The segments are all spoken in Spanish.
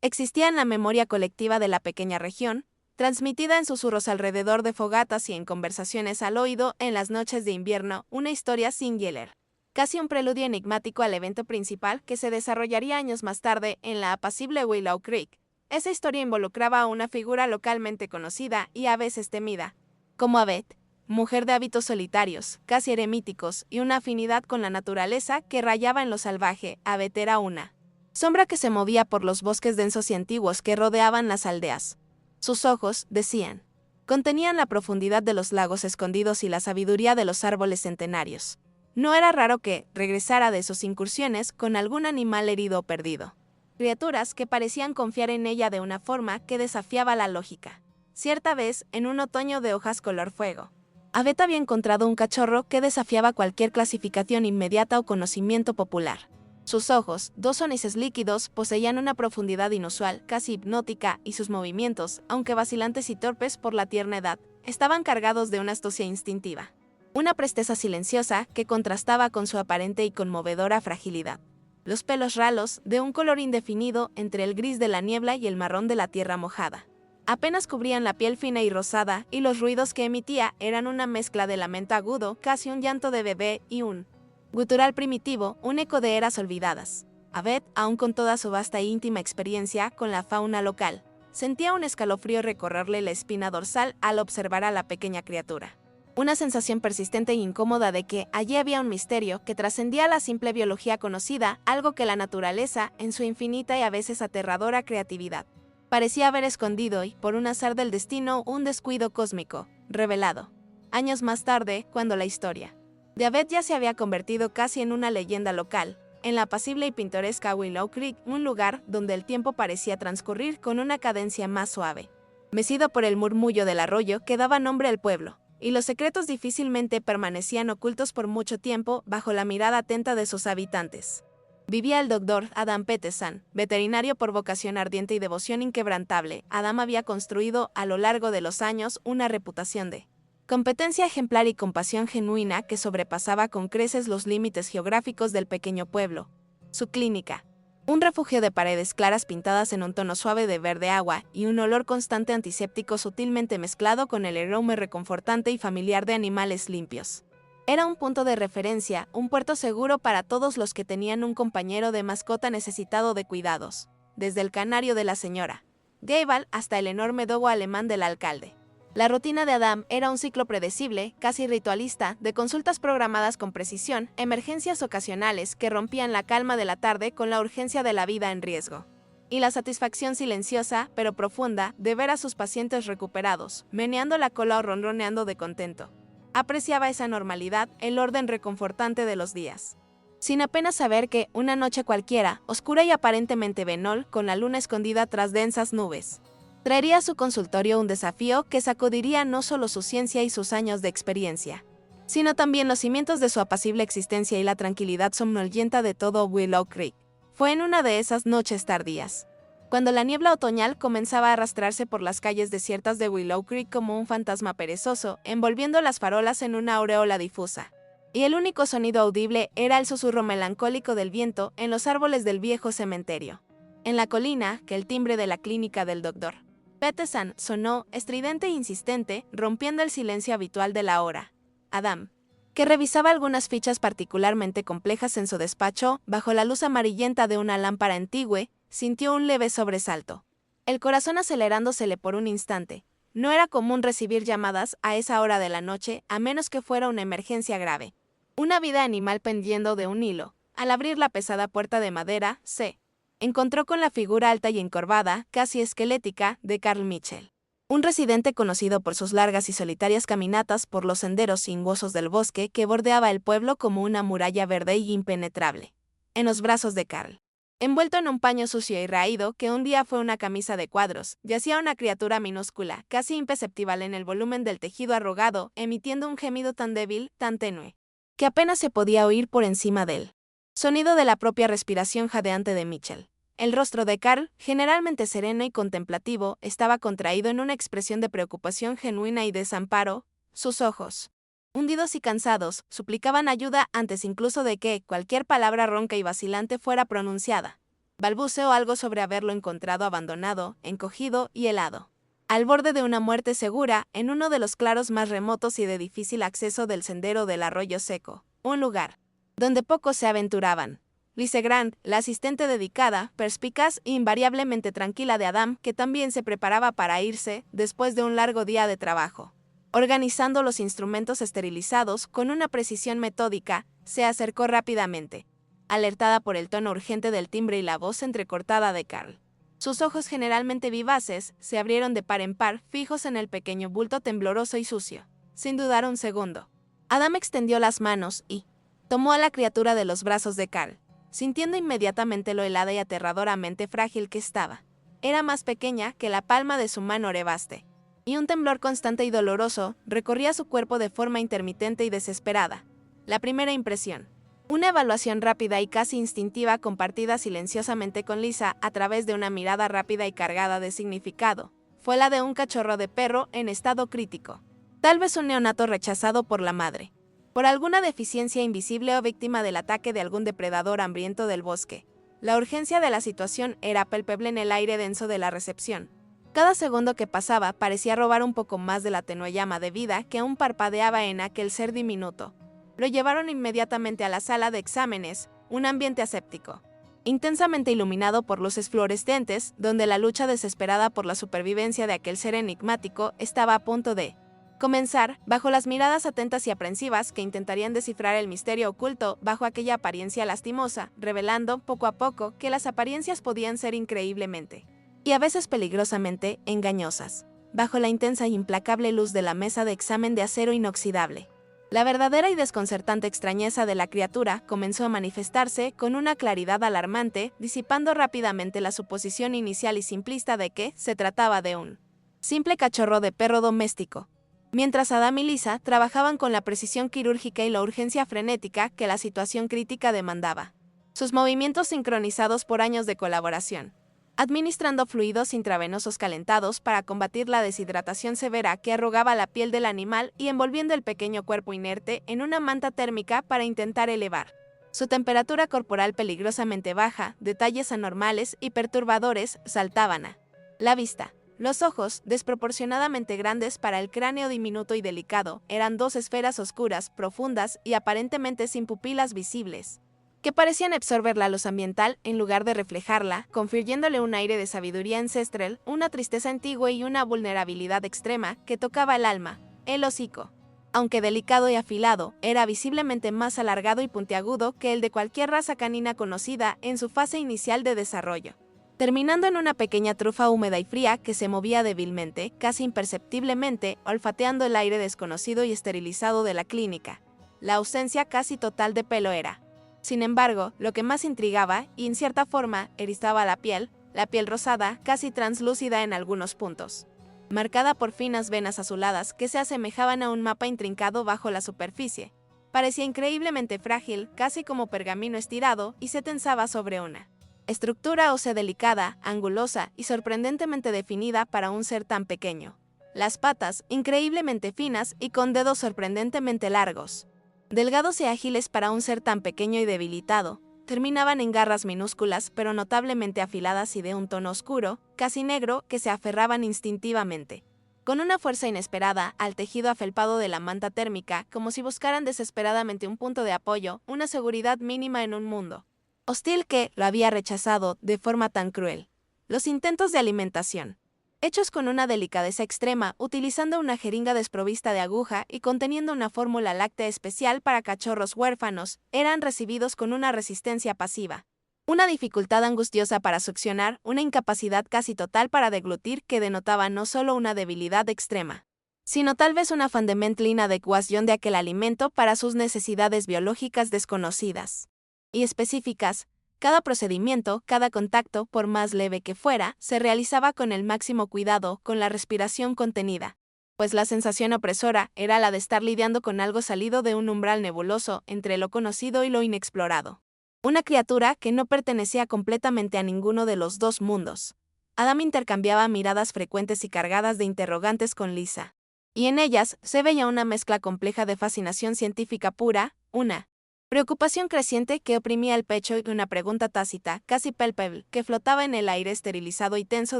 existía en la memoria colectiva de la pequeña región, transmitida en susurros alrededor de fogatas y en conversaciones al oído en las noches de invierno, una historia singular. Casi un preludio enigmático al evento principal que se desarrollaría años más tarde en la apacible Willow Creek. Esa historia involucraba a una figura localmente conocida y a veces temida, como Abed, mujer de hábitos solitarios, casi eremíticos, y una afinidad con la naturaleza que rayaba en lo salvaje. Abed era una sombra que se movía por los bosques densos y antiguos que rodeaban las aldeas. Sus ojos, decían, contenían la profundidad de los lagos escondidos y la sabiduría de los árboles centenarios. No era raro que regresara de sus incursiones con algún animal herido o perdido. Criaturas que parecían confiar en ella de una forma que desafiaba la lógica. Cierta vez, en un otoño de hojas color fuego, Abed había encontrado un cachorro que desafiaba cualquier clasificación inmediata o conocimiento popular. Sus ojos, dos ónices líquidos, poseían una profundidad inusual, casi hipnótica, y sus movimientos, aunque vacilantes y torpes por la tierna edad, estaban cargados de una astucia instintiva. Una presteza silenciosa que contrastaba con su aparente y conmovedora fragilidad. Los pelos ralos, de un color indefinido entre el gris de la niebla y el marrón de la tierra mojada, apenas cubrían la piel fina y rosada, y los ruidos que emitía eran una mezcla de lamento agudo, casi un llanto de bebé, y un gutural primitivo, un eco de eras olvidadas. Abed, aun con toda su vasta e íntima experiencia con la fauna local, sentía un escalofrío recorrerle la espina dorsal al observar a la pequeña criatura. Una sensación persistente e incómoda de que allí había un misterio que trascendía la simple biología conocida, algo que la naturaleza, en su infinita y a veces aterradora creatividad, parecía haber escondido y, por un azar del destino, un descuido cósmico, revelado. Años más tarde, cuando la historia de Abed ya se había convertido casi en una leyenda local, en la apacible y pintoresca Willow Creek, un lugar donde el tiempo parecía transcurrir con una cadencia más suave, mecido por el murmullo del arroyo que daba nombre al pueblo, y los secretos difícilmente permanecían ocultos por mucho tiempo bajo la mirada atenta de sus habitantes. Vivía el doctor Adam Peterson, veterinario por vocación ardiente y devoción inquebrantable. Adam había construido a lo largo de los años una reputación de competencia ejemplar y compasión genuina que sobrepasaba con creces los límites geográficos del pequeño pueblo. Su clínica, un refugio de paredes claras pintadas en un tono suave de verde agua y un olor constante antiséptico sutilmente mezclado con el aroma reconfortante y familiar de animales limpios. Era un punto de referencia, un puerto seguro para todos los que tenían un compañero de mascota necesitado de cuidados, desde el canario de la señora Gable hasta el enorme dogo alemán del alcalde. La rutina de Adam era un ciclo predecible, casi ritualista, de consultas programadas con precisión, emergencias ocasionales que rompían la calma de la tarde con la urgencia de la vida en riesgo, y la satisfacción silenciosa, pero profunda, de ver a sus pacientes recuperados, meneando la cola o ronroneando de contento. Apreciaba esa normalidad, el orden reconfortante de los días, sin apenas saber que, una noche cualquiera, oscura y aparentemente venol, con la luna escondida tras densas nubes, traería a su consultorio un desafío que sacudiría no solo su ciencia y sus años de experiencia, sino también los cimientos de su apacible existencia y la tranquilidad somnolienta de todo Willow Creek. Fue en una de esas noches tardías, cuando la niebla otoñal comenzaba a arrastrarse por las calles desiertas de Willow Creek como un fantasma perezoso, envolviendo las farolas en una aureola difusa, y el único sonido audible era el susurro melancólico del viento en los árboles del viejo cementerio. En la colina, que el timbre de la clínica del doctor Peterson sonó, estridente e insistente, rompiendo el silencio habitual de la hora. Adam, que revisaba algunas fichas particularmente complejas en su despacho, bajo la luz amarillenta de una lámpara antigua, sintió un leve sobresalto, el corazón acelerándosele por un instante. No era común recibir llamadas a esa hora de la noche, a menos que fuera una emergencia grave. Una vida animal pendiendo de un hilo. Al abrir la pesada puerta de madera, se encontró con la figura alta y encorvada, casi esquelética, de Carl Mitchell, un residente conocido por sus largas y solitarias caminatas por los senderos sinuosos del bosque que bordeaba el pueblo como una muralla verde y impenetrable. En los brazos de Carl, envuelto en un paño sucio y raído que un día fue una camisa de cuadros, yacía una criatura minúscula, casi imperceptible en el volumen del tejido arrugado, emitiendo un gemido tan débil, tan tenue, que apenas se podía oír por encima de él. Sonido de la propia respiración jadeante de Mitchell. El rostro de Carl, generalmente sereno y contemplativo, estaba contraído en una expresión de preocupación genuina y desamparo. Sus ojos, hundidos y cansados, suplicaban ayuda antes incluso de que cualquier palabra ronca y vacilante fuera pronunciada. Balbuceó algo sobre haberlo encontrado abandonado, encogido y helado, al borde de una muerte segura, en uno de los claros más remotos y de difícil acceso del sendero del arroyo seco, un lugar donde pocos se aventuraban. Lise Grant, la asistente dedicada, perspicaz e invariablemente tranquila de Adam, que también se preparaba para irse después de un largo día de trabajo, organizando los instrumentos esterilizados con una precisión metódica, se acercó rápidamente, alertada por el tono urgente del timbre y la voz entrecortada de Carl. Sus ojos generalmente vivaces se abrieron de par en par, fijos en el pequeño bulto tembloroso y sucio. Sin dudar un segundo, Adam extendió las manos y tomó a la criatura de los brazos de Carl, sintiendo inmediatamente lo helada y aterradoramente frágil que estaba. Era más pequeña que la palma de su mano orebaste, y un temblor constante y doloroso recorría su cuerpo de forma intermitente y desesperada. La primera impresión, una evaluación rápida y casi instintiva compartida silenciosamente con Lisa a través de una mirada rápida y cargada de significado, fue la de un cachorro de perro en estado crítico. Tal vez un neonato rechazado por la madre, por alguna deficiencia invisible o víctima del ataque de algún depredador hambriento del bosque. La urgencia de la situación era palpable en el aire denso de la recepción. Cada segundo que pasaba parecía robar un poco más de la tenue llama de vida que aún parpadeaba en aquel ser diminuto. Lo llevaron inmediatamente a la sala de exámenes, un ambiente aséptico, intensamente iluminado por luces fluorescentes, donde la lucha desesperada por la supervivencia de aquel ser enigmático estaba a punto de comenzar, bajo las miradas atentas y aprensivas que intentarían descifrar el misterio oculto bajo aquella apariencia lastimosa, revelando, poco a poco, que las apariencias podían ser increíblemente, y a veces peligrosamente, engañosas, bajo la intensa e implacable luz de la mesa de examen de acero inoxidable. La verdadera y desconcertante extrañeza de la criatura comenzó a manifestarse con una claridad alarmante, disipando rápidamente la suposición inicial y simplista de que se trataba de un simple cachorro de perro doméstico. Mientras Adam y Lisa trabajaban con la precisión quirúrgica y la urgencia frenética que la situación crítica demandaba, sus movimientos sincronizados por años de colaboración, administrando fluidos intravenosos calentados para combatir la deshidratación severa que arrugaba la piel del animal y envolviendo el pequeño cuerpo inerte en una manta térmica para intentar elevar su temperatura corporal peligrosamente baja. Detalles anormales y perturbadores saltaban a la vista. Los ojos, desproporcionadamente grandes para el cráneo diminuto y delicado, eran dos esferas oscuras, profundas y aparentemente sin pupilas visibles, que parecían absorber la luz ambiental en lugar de reflejarla, confiriéndole un aire de sabiduría ancestral, una tristeza antigua y una vulnerabilidad extrema que tocaba el alma. El hocico, aunque delicado y afilado, era visiblemente más alargado y puntiagudo que el de cualquier raza canina conocida en su fase inicial de desarrollo, terminando en una pequeña trufa húmeda y fría que se movía débilmente, casi imperceptiblemente, olfateando el aire desconocido y esterilizado de la clínica. La ausencia casi total de pelo era, sin embargo, lo que más intrigaba y en cierta forma erizaba la piel rosada, casi translúcida en algunos puntos, marcada por finas venas azuladas que se asemejaban a un mapa intrincado bajo la superficie. Parecía increíblemente frágil, casi como pergamino estirado, y se tensaba sobre una estructura ósea delicada, angulosa y sorprendentemente definida para un ser tan pequeño. Las patas, increíblemente finas y con dedos sorprendentemente largos, delgados y ágiles para un ser tan pequeño y debilitado, terminaban en garras minúsculas pero notablemente afiladas y de un tono oscuro, casi negro, que se aferraban instintivamente, con una fuerza inesperada, al tejido afelpado de la manta térmica, como si buscaran desesperadamente un punto de apoyo, una seguridad mínima en un mundo hostil que lo había rechazado de forma tan cruel. Los intentos de alimentación, hechos con una delicadeza extrema, utilizando una jeringa desprovista de aguja y conteniendo una fórmula láctea especial para cachorros huérfanos, eran recibidos con una resistencia pasiva, una dificultad angustiosa para succionar, una incapacidad casi total para deglutir que denotaba no solo una debilidad extrema, sino tal vez un afán de mental inadecuación de aquel alimento para sus necesidades biológicas desconocidas y específicas. Cada procedimiento, cada contacto, por más leve que fuera, se realizaba con el máximo cuidado, con la respiración contenida, pues la sensación opresora era la de estar lidiando con algo salido de un umbral nebuloso entre lo conocido y lo inexplorado. Una criatura que no pertenecía completamente a ninguno de los dos mundos. Adam intercambiaba miradas frecuentes y cargadas de interrogantes con Lisa, y en ellas se veía una mezcla compleja de fascinación científica pura, una Preocupación creciente que oprimía el pecho y una pregunta tácita, casi palpable, que flotaba en el aire esterilizado y tenso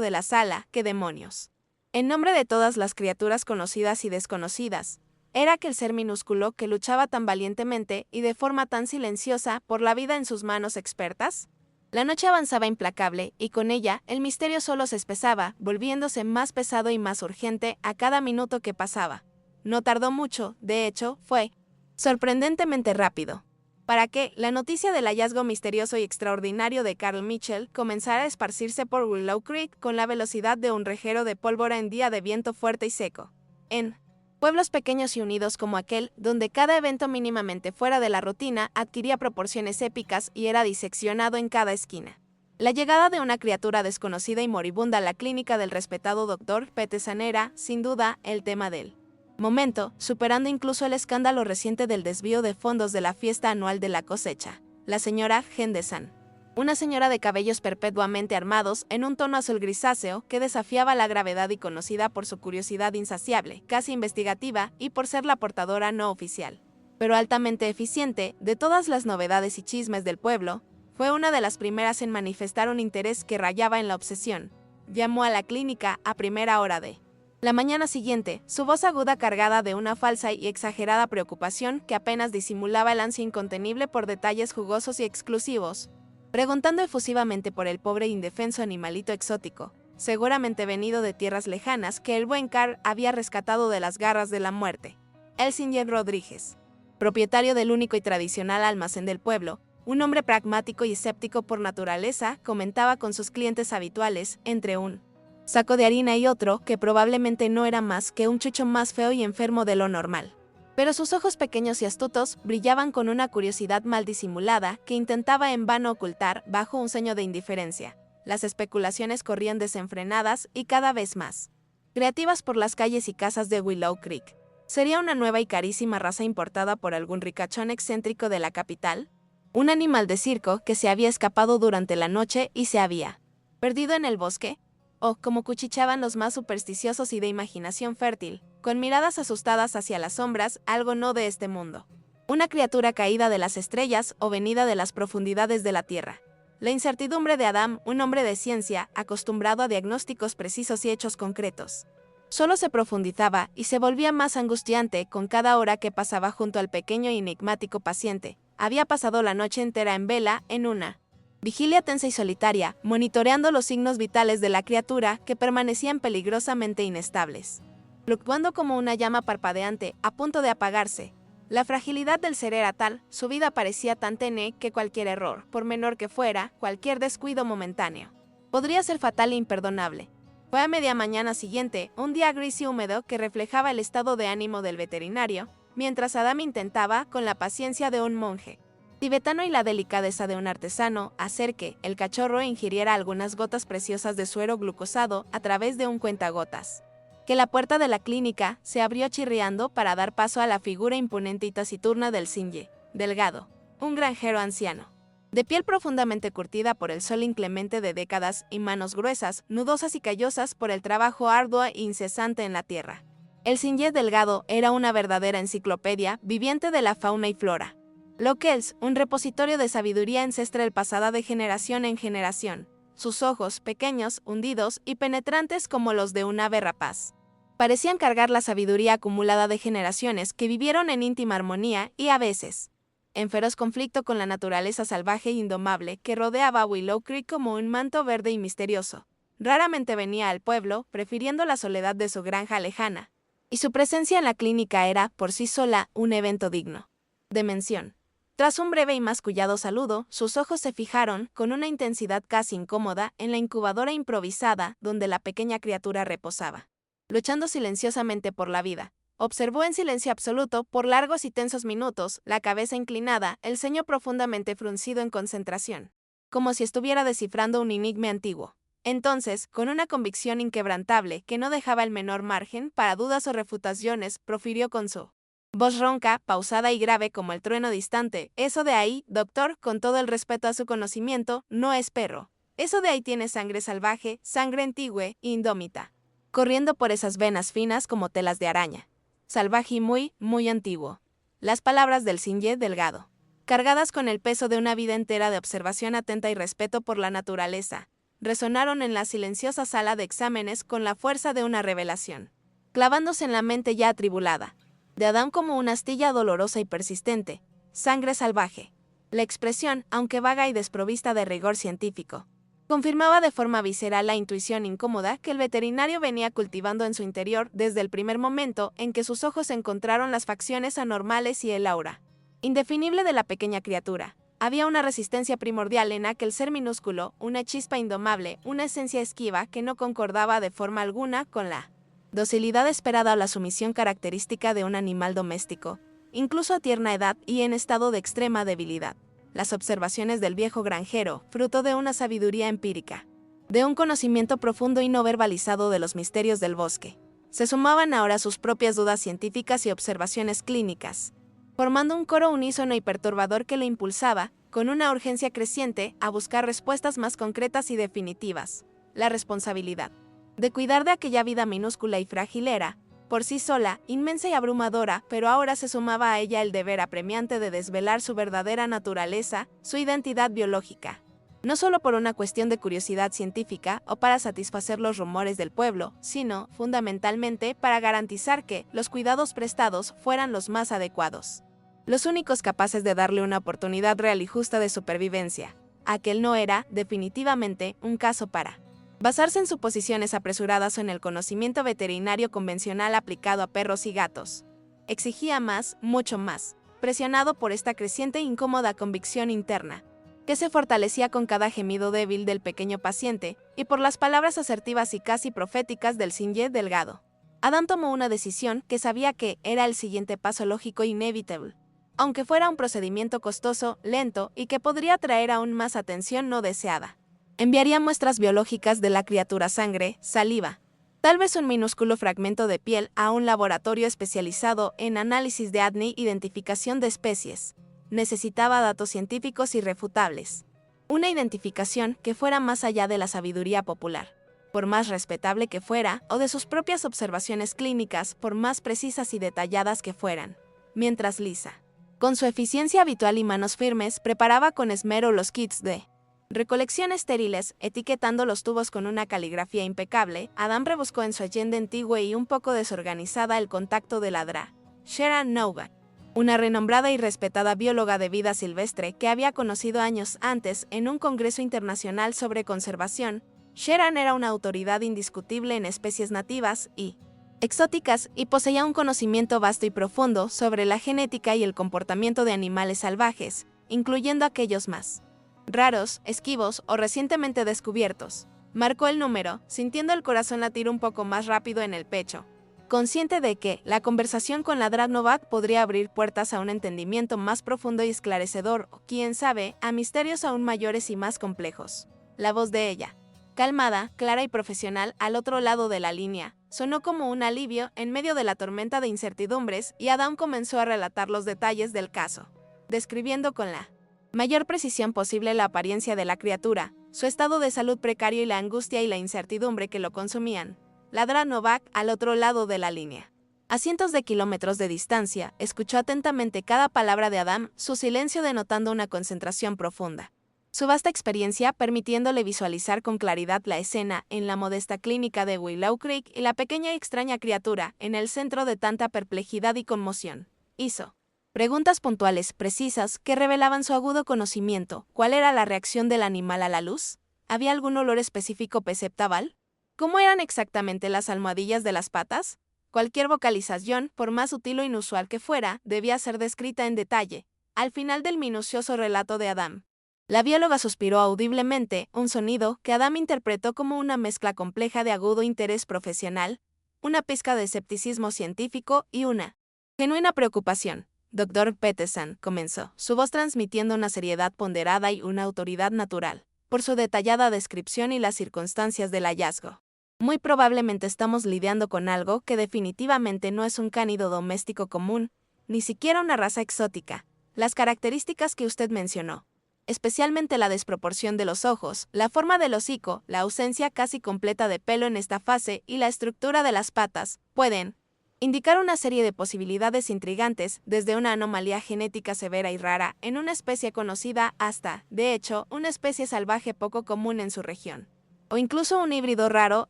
de la sala. ¿Qué demonios? En nombre de todas las criaturas conocidas y desconocidas, era aquel ser minúsculo que luchaba tan valientemente y de forma tan silenciosa por la vida en sus manos expertas. La noche avanzaba implacable y con ella el misterio solo se espesaba, volviéndose más pesado y más urgente a cada minuto que pasaba. No tardó mucho, de hecho, fue sorprendentemente rápido para que la noticia del hallazgo misterioso y extraordinario de Carl Mitchell comenzara a esparcirse por Willow Creek con la velocidad de un reguero de pólvora en día de viento fuerte y seco. En pueblos pequeños y unidos como aquel, donde cada evento mínimamente fuera de la rutina adquiría proporciones épicas y era diseccionado en cada esquina. La llegada de una criatura desconocida y moribunda a la clínica del respetado Dr. Peterson era, sin duda, el tema del momento, superando incluso el escándalo reciente del desvío de fondos de la fiesta anual de la cosecha. La señora Henderson, una señora de cabellos perpetuamente armados en un tono azul grisáceo que desafiaba la gravedad y conocida por su curiosidad insaciable, casi investigativa, y por ser la portadora no oficial, pero altamente eficiente, de todas las novedades y chismes del pueblo, fue una de las primeras en manifestar un interés que rayaba en la obsesión. Llamó a la clínica a primera hora de la mañana siguiente, su voz aguda cargada de una falsa y exagerada preocupación que apenas disimulaba el ansia incontenible por detalles jugosos y exclusivos, preguntando efusivamente por el pobre e indefenso animalito exótico, seguramente venido de tierras lejanas que el buen Carl había rescatado de las garras de la muerte. Elsinger Rodríguez, propietario del único y tradicional almacén del pueblo, un hombre pragmático y escéptico por naturaleza, comentaba con sus clientes habituales, entre un saco de harina y otro, que probablemente no era más que un chucho más feo y enfermo de lo normal. Pero sus ojos pequeños y astutos brillaban con una curiosidad mal disimulada que intentaba en vano ocultar bajo un ceño de indiferencia. Las especulaciones corrían desenfrenadas y cada vez más creativas por las calles y casas de Willow Creek. ¿Sería una nueva y carísima raza importada por algún ricachón excéntrico de la capital? ¿Un animal de circo que se había escapado durante la noche y se había perdido en el bosque? O, como cuchicheaban los más supersticiosos y de imaginación fértil, con miradas asustadas hacia las sombras, algo no de este mundo. Una criatura caída de las estrellas o venida de las profundidades de la tierra. La incertidumbre de Adam, un hombre de ciencia, acostumbrado a diagnósticos precisos y hechos concretos, solo se profundizaba y se volvía más angustiante con cada hora que pasaba junto al pequeño y enigmático paciente. Había pasado la noche entera en vela, en una vigilia tensa y solitaria, monitoreando los signos vitales de la criatura que permanecían peligrosamente inestables, fluctuando como una llama parpadeante, a punto de apagarse. La fragilidad del ser era tal, su vida parecía tan tenue que cualquier error, por menor que fuera, cualquier descuido momentáneo, podría ser fatal e imperdonable. Fue a media mañana siguiente, un día gris y húmedo que reflejaba el estado de ánimo del veterinario, mientras Adam intentaba, con la paciencia de un monje tibetano y la delicadeza de un artesano, hacer que el cachorro ingiriera algunas gotas preciosas de suero glucosado a través de un cuentagotas. Que la puerta de la clínica se abrió chirriando para dar paso a la figura imponente y taciturna del Sinje, delgado, un granjero anciano, de piel profundamente curtida por el sol inclemente de décadas y manos gruesas, nudosas y callosas por el trabajo arduo e incesante en la tierra. El Sinje delgado era una verdadera enciclopedia viviente de la fauna y flora. Lockels, un repositorio de sabiduría ancestral pasada de generación en generación. Sus ojos, pequeños, hundidos y penetrantes como los de un ave rapaz, parecían cargar la sabiduría acumulada de generaciones que vivieron en íntima armonía y a veces en feroz conflicto con la naturaleza salvaje e indomable que rodeaba a Willow Creek como un manto verde y misterioso. Raramente venía al pueblo, prefiriendo la soledad de su granja lejana, y su presencia en la clínica era, por sí sola, un evento digno de mención. Tras un breve y mascullado saludo, sus ojos se fijaron, con una intensidad casi incómoda, en la incubadora improvisada donde la pequeña criatura reposaba, luchando silenciosamente por la vida. Observó en silencio absoluto, por largos y tensos minutos, la cabeza inclinada, el ceño profundamente fruncido en concentración, como si estuviera descifrando un enigma antiguo. Entonces, con una convicción inquebrantable que no dejaba el menor margen para dudas o refutaciones, profirió con su voz ronca, pausada y grave como el trueno distante: eso de ahí, doctor, con todo el respeto a su conocimiento, no es perro. Eso de ahí tiene sangre salvaje, sangre antigua e indómita, corriendo por esas venas finas como telas de araña. Salvaje y muy, muy antiguo. Las palabras del Sinje delgado cargadas con el peso de una vida entera de observación atenta y respeto por la naturaleza, resonaron en la silenciosa sala de exámenes con la fuerza de una revelación, clavándose en la mente ya atribulada de Adán como una astilla dolorosa y persistente, sangre salvaje. La expresión, aunque vaga y desprovista de rigor científico, confirmaba de forma visceral la intuición incómoda que el veterinario venía cultivando en su interior desde el primer momento en que sus ojos encontraron las facciones anormales y el aura indefinible de la pequeña criatura. Había una resistencia primordial en aquel ser minúsculo, una chispa indomable, una esencia esquiva que no concordaba de forma alguna con la docilidad esperada o la sumisión característica de un animal doméstico, incluso a tierna edad y en estado de extrema debilidad. Las observaciones del viejo granjero, fruto de una sabiduría empírica, de un conocimiento profundo y no verbalizado de los misterios del bosque, se sumaban ahora a sus propias dudas científicas y observaciones clínicas, formando un coro unísono y perturbador que le impulsaba, con una urgencia creciente, a buscar respuestas más concretas y definitivas. La responsabilidad de cuidar de aquella vida minúscula y frágil era, por sí sola, inmensa y abrumadora, pero ahora se sumaba a ella el deber apremiante de desvelar su verdadera naturaleza, su identidad biológica. No solo por una cuestión de curiosidad científica o para satisfacer los rumores del pueblo, sino, fundamentalmente, para garantizar que los cuidados prestados fueran los más adecuados, los únicos capaces de darle una oportunidad real y justa de supervivencia. Aquel no era, definitivamente, un caso para basarse en suposiciones apresuradas o en el conocimiento veterinario convencional aplicado a perros y gatos. Exigía más, mucho más, presionado por esta creciente e incómoda convicción interna, que se fortalecía con cada gemido débil del pequeño paciente y por las palabras asertivas y casi proféticas del Sinje delgado. Adán tomó una decisión que sabía que era el siguiente paso lógico e inevitable, aunque fuera un procedimiento costoso, lento y que podría traer aún más atención no deseada. Enviaría muestras biológicas de la criatura: sangre, saliva, tal vez un minúsculo fragmento de piel, a un laboratorio especializado en análisis de ADN e identificación de especies. Necesitaba datos científicos irrefutables. Una identificación que fuera más allá de la sabiduría popular, por más respetable que fuera, o de sus propias observaciones clínicas, por más precisas y detalladas que fueran. Mientras Lisa, con su eficiencia habitual y manos firmes, preparaba con esmero los kits de recolección estériles, etiquetando los tubos con una caligrafía impecable, Adán rebuscó en su agenda antigua y un poco desorganizada el contacto de la Dra. Sharon Nova, una renombrada y respetada bióloga de vida silvestre que había conocido años antes en un congreso internacional sobre conservación. Sharon era una autoridad indiscutible en especies nativas y exóticas y poseía un conocimiento vasto y profundo sobre la genética y el comportamiento de animales salvajes, incluyendo aquellos más raros, esquivos o recientemente descubiertos. Marcó el número, sintiendo el corazón latir un poco más rápido en el pecho, consciente de que la conversación con la Dra. Novak podría abrir puertas a un entendimiento más profundo y esclarecedor, o quién sabe, a misterios aún mayores y más complejos. La voz de ella, calmada, clara y profesional al otro lado de la línea, sonó como un alivio en medio de la tormenta de incertidumbres y Adán comenzó a relatar los detalles del caso, describiendo con la mayor precisión posible la apariencia de la criatura, su estado de salud precario y la angustia y la incertidumbre que lo consumían. La Dra. Novak, al otro lado de la línea, a cientos de kilómetros de distancia, escuchó atentamente cada palabra de Adán, su silencio denotando una concentración profunda. Su vasta experiencia permitiéndole visualizar con claridad la escena en la modesta clínica de Willow Creek y la pequeña y extraña criatura en el centro de tanta perplejidad y conmoción. Hizo preguntas puntuales, precisas, que revelaban su agudo conocimiento. ¿Cuál era la reacción del animal a la luz? ¿Había algún olor específico perceptible? ¿Cómo eran exactamente las almohadillas de las patas? Cualquier vocalización, por más sutil o inusual que fuera, debía ser descrita en detalle, al final del minucioso relato de Adán. La bióloga suspiró audiblemente, un sonido que Adán interpretó como una mezcla compleja de agudo interés profesional, una pizca de escepticismo científico y una genuina preocupación. Dr. Peterson comenzó, su voz transmitiendo una seriedad ponderada y una autoridad natural, por su detallada descripción y las circunstancias del hallazgo. Muy probablemente estamos lidiando con algo que definitivamente no es un cánido doméstico común, ni siquiera una raza exótica. Las características que usted mencionó, especialmente la desproporción de los ojos, la forma del hocico, la ausencia casi completa de pelo en esta fase y la estructura de las patas, pueden indicar una serie de posibilidades intrigantes, desde una anomalía genética severa y rara en una especie conocida hasta, de hecho, una especie salvaje poco común en su región, o incluso un híbrido raro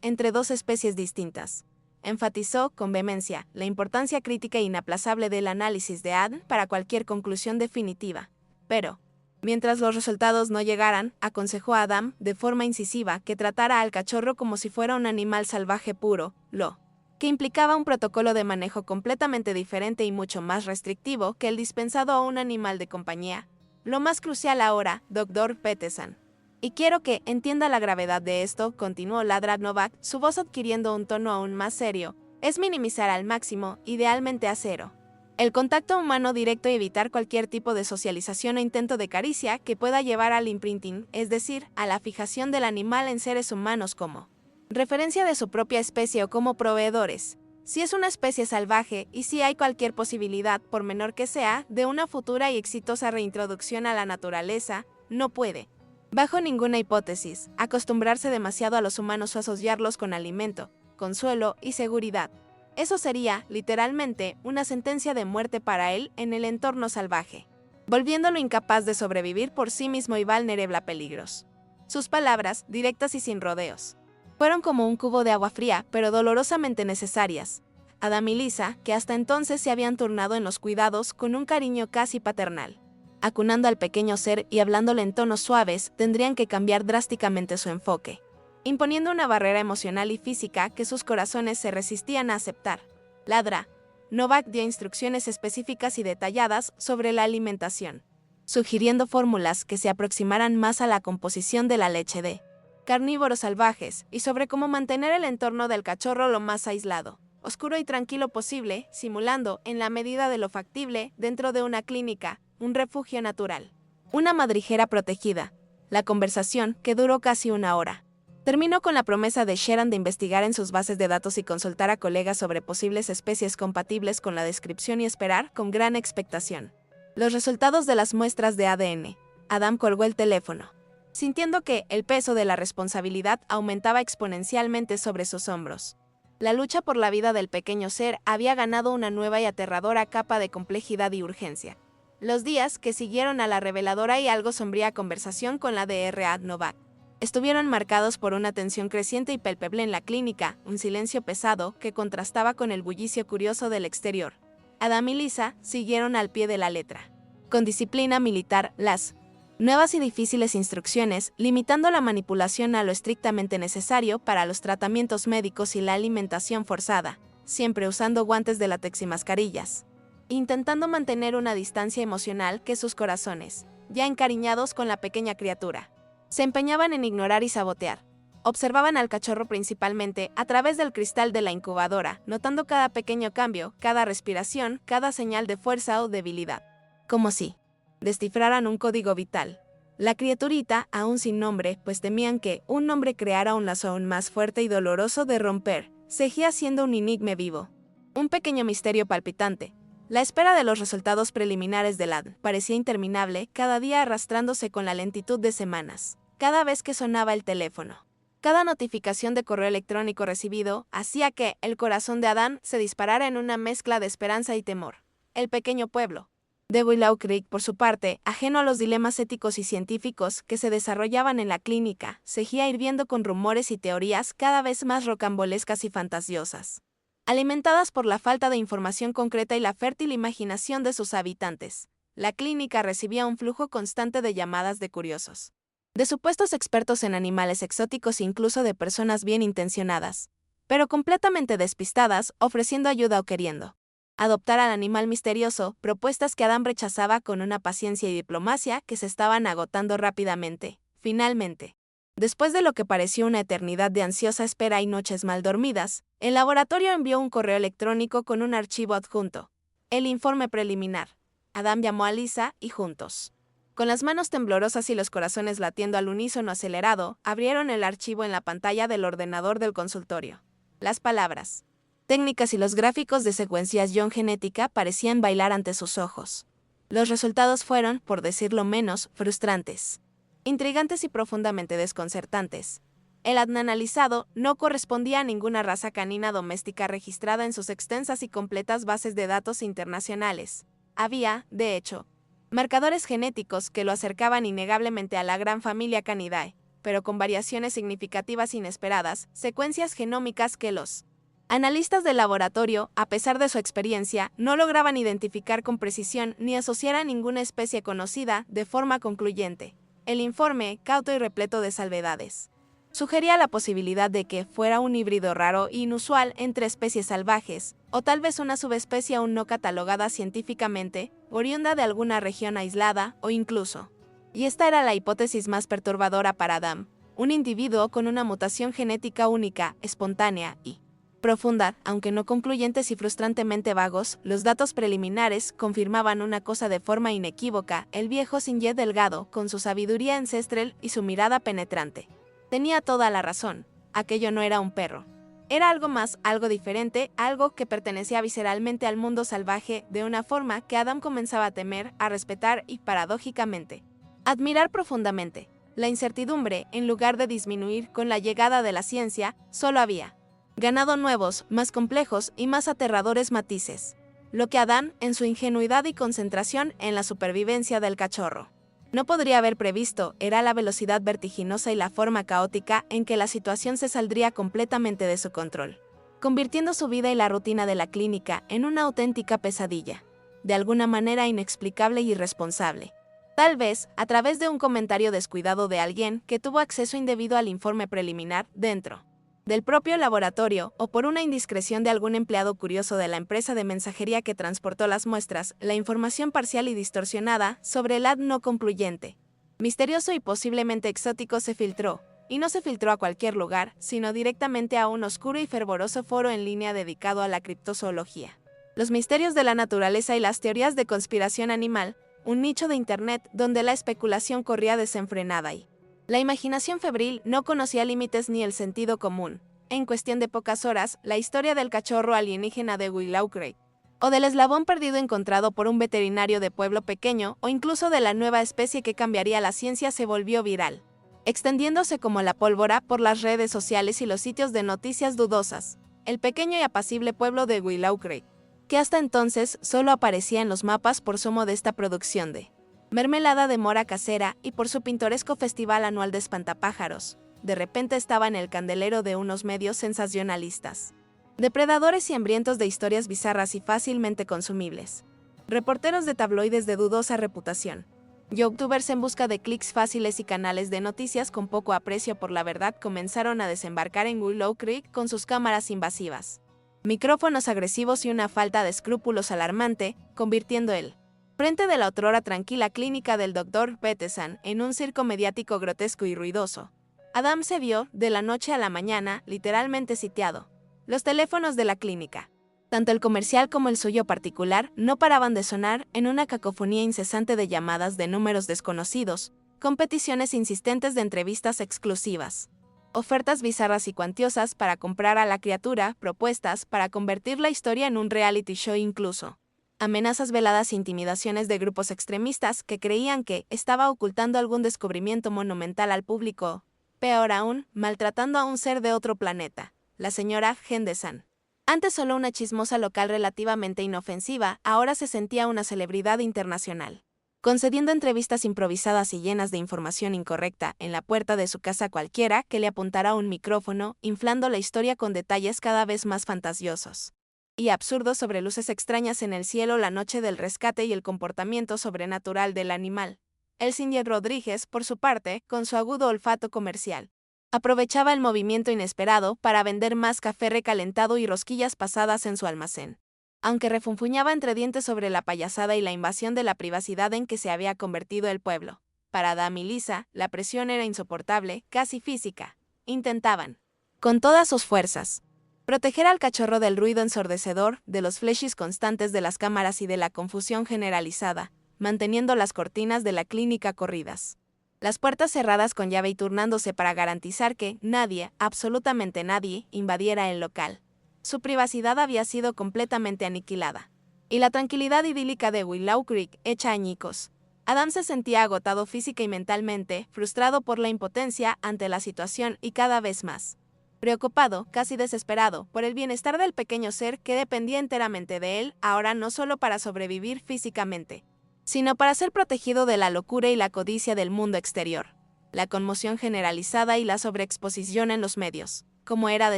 entre dos especies distintas. Enfatizó con vehemencia la importancia crítica e inaplazable del análisis de ADN para cualquier conclusión definitiva. Pero, mientras los resultados no llegaran, aconsejó a Adam, de forma incisiva, que tratara al cachorro como si fuera un animal salvaje puro, lo que implicaba un protocolo de manejo completamente diferente y mucho más restrictivo que el dispensado a un animal de compañía. Lo más crucial ahora, Dr. Peterson. Y quiero que entienda la gravedad de esto, continuó Ladra Novak, su voz adquiriendo un tono aún más serio, es minimizar al máximo, idealmente a cero, el contacto humano directo y evitar cualquier tipo de socialización o intento de caricia que pueda llevar al imprinting, es decir, a la fijación del animal en seres humanos como referencia de su propia especie o como proveedores. Si es una especie salvaje y si hay cualquier posibilidad, por menor que sea, de una futura y exitosa reintroducción a la naturaleza, no puede, bajo ninguna hipótesis, acostumbrarse demasiado a los humanos o asociarlos con alimento, consuelo y seguridad. Eso sería, literalmente, una sentencia de muerte para él en el entorno salvaje, volviéndolo incapaz de sobrevivir por sí mismo y vulnerable a peligros. Sus palabras, directas y sin rodeos, fueron como un cubo de agua fría, pero dolorosamente necesarias. Adam y Lisa, que hasta entonces se habían turnado en los cuidados con un cariño casi paternal, acunando al pequeño ser y hablándole en tonos suaves, tendrían que cambiar drásticamente su enfoque, imponiendo una barrera emocional y física que sus corazones se resistían a aceptar. Ladra Novak dio instrucciones específicas y detalladas sobre la alimentación, sugiriendo fórmulas que se aproximaran más a la composición de la leche de carnívoros salvajes y sobre cómo mantener el entorno del cachorro lo más aislado, oscuro y tranquilo posible, simulando, en la medida de lo factible, dentro de una clínica, un refugio natural, una madriguera protegida. La conversación, que duró casi una hora, terminó con la promesa de Sharon de investigar en sus bases de datos y consultar a colegas sobre posibles especies compatibles con la descripción y esperar, con gran expectación, los resultados de las muestras de ADN. Adam colgó el teléfono, sintiendo que el peso de la responsabilidad aumentaba exponencialmente sobre sus hombros. La lucha por la vida del pequeño ser había ganado una nueva y aterradora capa de complejidad y urgencia. Los días que siguieron a la reveladora y algo sombría conversación con la Dr. Novak estuvieron marcados por una tensión creciente y palpable en la clínica, un silencio pesado que contrastaba con el bullicio curioso del exterior. Adam y Lisa siguieron al pie de la letra, con disciplina militar, las nuevas y difíciles instrucciones, limitando la manipulación a lo estrictamente necesario para los tratamientos médicos y la alimentación forzada, siempre usando guantes de látex y mascarillas, intentando mantener una distancia emocional que sus corazones, ya encariñados con la pequeña criatura, se empeñaban en ignorar y sabotear. Observaban al cachorro principalmente a través del cristal de la incubadora, notando cada pequeño cambio, cada respiración, cada señal de fuerza o debilidad, como si descifraran un código vital. La criaturita, aún sin nombre, pues temían que un nombre creara un lazo aún más fuerte y doloroso de romper, seguía siendo un enigma vivo, un pequeño misterio palpitante. La espera de los resultados preliminares del ADN parecía interminable, cada día arrastrándose con la lentitud de semanas. Cada vez que sonaba el teléfono, cada notificación de correo electrónico recibido hacía que el corazón de Adam se disparara en una mezcla de esperanza y temor. El pequeño pueblo de Willow Creek, por su parte, ajeno a los dilemas éticos y científicos que se desarrollaban en la clínica, seguía hirviendo con rumores y teorías cada vez más rocambolescas y fantasiosas, alimentadas por la falta de información concreta y la fértil imaginación de sus habitantes. La clínica recibía un flujo constante de llamadas de curiosos, de supuestos expertos en animales exóticos e incluso de personas bien intencionadas, pero completamente despistadas, ofreciendo ayuda o queriendo adoptar al animal misterioso, propuestas que Adam rechazaba con una paciencia y diplomacia que se estaban agotando rápidamente. Finalmente, después de lo que pareció una eternidad de ansiosa espera y noches mal dormidas, el laboratorio envió un correo electrónico con un archivo adjunto, el informe preliminar. Adam llamó a Lisa y juntos, con las manos temblorosas y los corazones latiendo al unísono acelerado, abrieron el archivo en la pantalla del ordenador del consultorio. Las palabras técnicas y los gráficos de secuenciación genética parecían bailar ante sus ojos. Los resultados fueron, por decirlo menos, frustrantes, intrigantes y profundamente desconcertantes. El ADN analizado no correspondía a ninguna raza canina doméstica registrada en sus extensas y completas bases de datos internacionales. Había, de hecho, marcadores genéticos que lo acercaban innegablemente a la gran familia Canidae, pero con variaciones significativas inesperadas, secuencias genómicas que los analistas del laboratorio, a pesar de su experiencia, no lograban identificar con precisión ni asociar a ninguna especie conocida de forma concluyente. El informe, cauto y repleto de salvedades, sugería la posibilidad de que fuera un híbrido raro e inusual entre especies salvajes, o tal vez una subespecie aún no catalogada científicamente, oriunda de alguna región aislada, o incluso, y esta era la hipótesis más perturbadora para Adam, un individuo con una mutación genética única, espontánea y profunda, aunque no concluyentes y frustrantemente vagos, los datos preliminares confirmaban una cosa de forma inequívoca: el viejo Sinje delgado, con su sabiduría ancestral y su mirada penetrante, tenía toda la razón. Aquello no era un perro. Era algo más, algo diferente, algo que pertenecía visceralmente al mundo salvaje de una forma que Adam comenzaba a temer, a respetar y, paradójicamente, admirar profundamente. La incertidumbre, en lugar de disminuir con la llegada de la ciencia, solo había ganado nuevos, más complejos y más aterradores matices. Lo que Adam, en su ingenuidad y concentración en la supervivencia del cachorro, no podría haber previsto era la velocidad vertiginosa y la forma caótica en que la situación se saldría completamente de su control, convirtiendo su vida y la rutina de la clínica en una auténtica pesadilla, de alguna manera inexplicable y irresponsable. Tal vez a través de un comentario descuidado de alguien que tuvo acceso indebido al informe preliminar dentro del propio laboratorio, o por una indiscreción de algún empleado curioso de la empresa de mensajería que transportó las muestras, la información parcial y distorsionada sobre el ADN no concluyente, misterioso y posiblemente exótico se filtró, y no se filtró a cualquier lugar, sino directamente a un oscuro y fervoroso foro en línea dedicado a la criptozoología, los misterios de la naturaleza y las teorías de conspiración animal, un nicho de Internet donde la especulación corría desenfrenada y la imaginación febril no conocía límites ni el sentido común. En cuestión de pocas horas, la historia del cachorro alienígena de Willow Creek, o del eslabón perdido encontrado por un veterinario de pueblo pequeño, o incluso de la nueva especie que cambiaría la ciencia, se volvió viral, extendiéndose como la pólvora por las redes sociales y los sitios de noticias dudosas. El pequeño y apacible pueblo de Willow Creek, que hasta entonces solo aparecía en los mapas por su modesta producción de mermelada de mora casera y por su pintoresco festival anual de espantapájaros, de repente estaba en el candelero de unos medios sensacionalistas, depredadores y hambrientos de historias bizarras y fácilmente consumibles, reporteros de tabloides de dudosa reputación, youtubers en busca de clics fáciles y canales de noticias con poco aprecio por la verdad comenzaron a desembarcar en Willow Creek con sus cámaras invasivas, micrófonos agresivos y una falta de escrúpulos alarmante, convirtiendo el frente de la otrora tranquila clínica del Dr. Peterson en un circo mediático grotesco y ruidoso. Adam se vio, de la noche a la mañana, literalmente sitiado. Los teléfonos de la clínica, tanto el comercial como el suyo particular, no paraban de sonar en una cacofonía incesante de llamadas de números desconocidos, competiciones insistentes de entrevistas exclusivas, ofertas bizarras y cuantiosas para comprar a la criatura, propuestas para convertir la historia en un reality show incluso, amenazas veladas e intimidaciones de grupos extremistas que creían que estaba ocultando algún descubrimiento monumental al público. Peor aún, maltratando a un ser de otro planeta, la señora Henderson. Antes solo una chismosa local relativamente inofensiva, ahora se sentía una celebridad internacional, concediendo entrevistas improvisadas y llenas de información incorrecta en la puerta de su casa a cualquiera que le apuntara un micrófono, inflando la historia con detalles cada vez más fantasiosos y absurdos sobre luces extrañas en el cielo la noche del rescate y el comportamiento sobrenatural del animal. El Sinje Rodríguez, por su parte, con su agudo olfato comercial, aprovechaba el movimiento inesperado para vender más café recalentado y rosquillas pasadas en su almacén. Aunque refunfuñaba entre dientes sobre la payasada y la invasión de la privacidad en que se había convertido el pueblo, para Adam y Lisa, la presión era insoportable, casi física. Intentaban, con todas sus fuerzas, proteger al cachorro del ruido ensordecedor, de los flashes constantes de las cámaras y de la confusión generalizada, manteniendo las cortinas de la clínica corridas, las puertas cerradas con llave y turnándose para garantizar que nadie, absolutamente nadie, invadiera el local. Su privacidad había sido completamente aniquilada, y la tranquilidad idílica de Willow Creek hecha añicos. Adam se sentía agotado física y mentalmente, frustrado por la impotencia ante la situación y cada vez más preocupado, casi desesperado, por el bienestar del pequeño ser que dependía enteramente de él, ahora no solo para sobrevivir físicamente, sino para ser protegido de la locura y la codicia del mundo exterior, la conmoción generalizada y la sobreexposición en los medios, como era de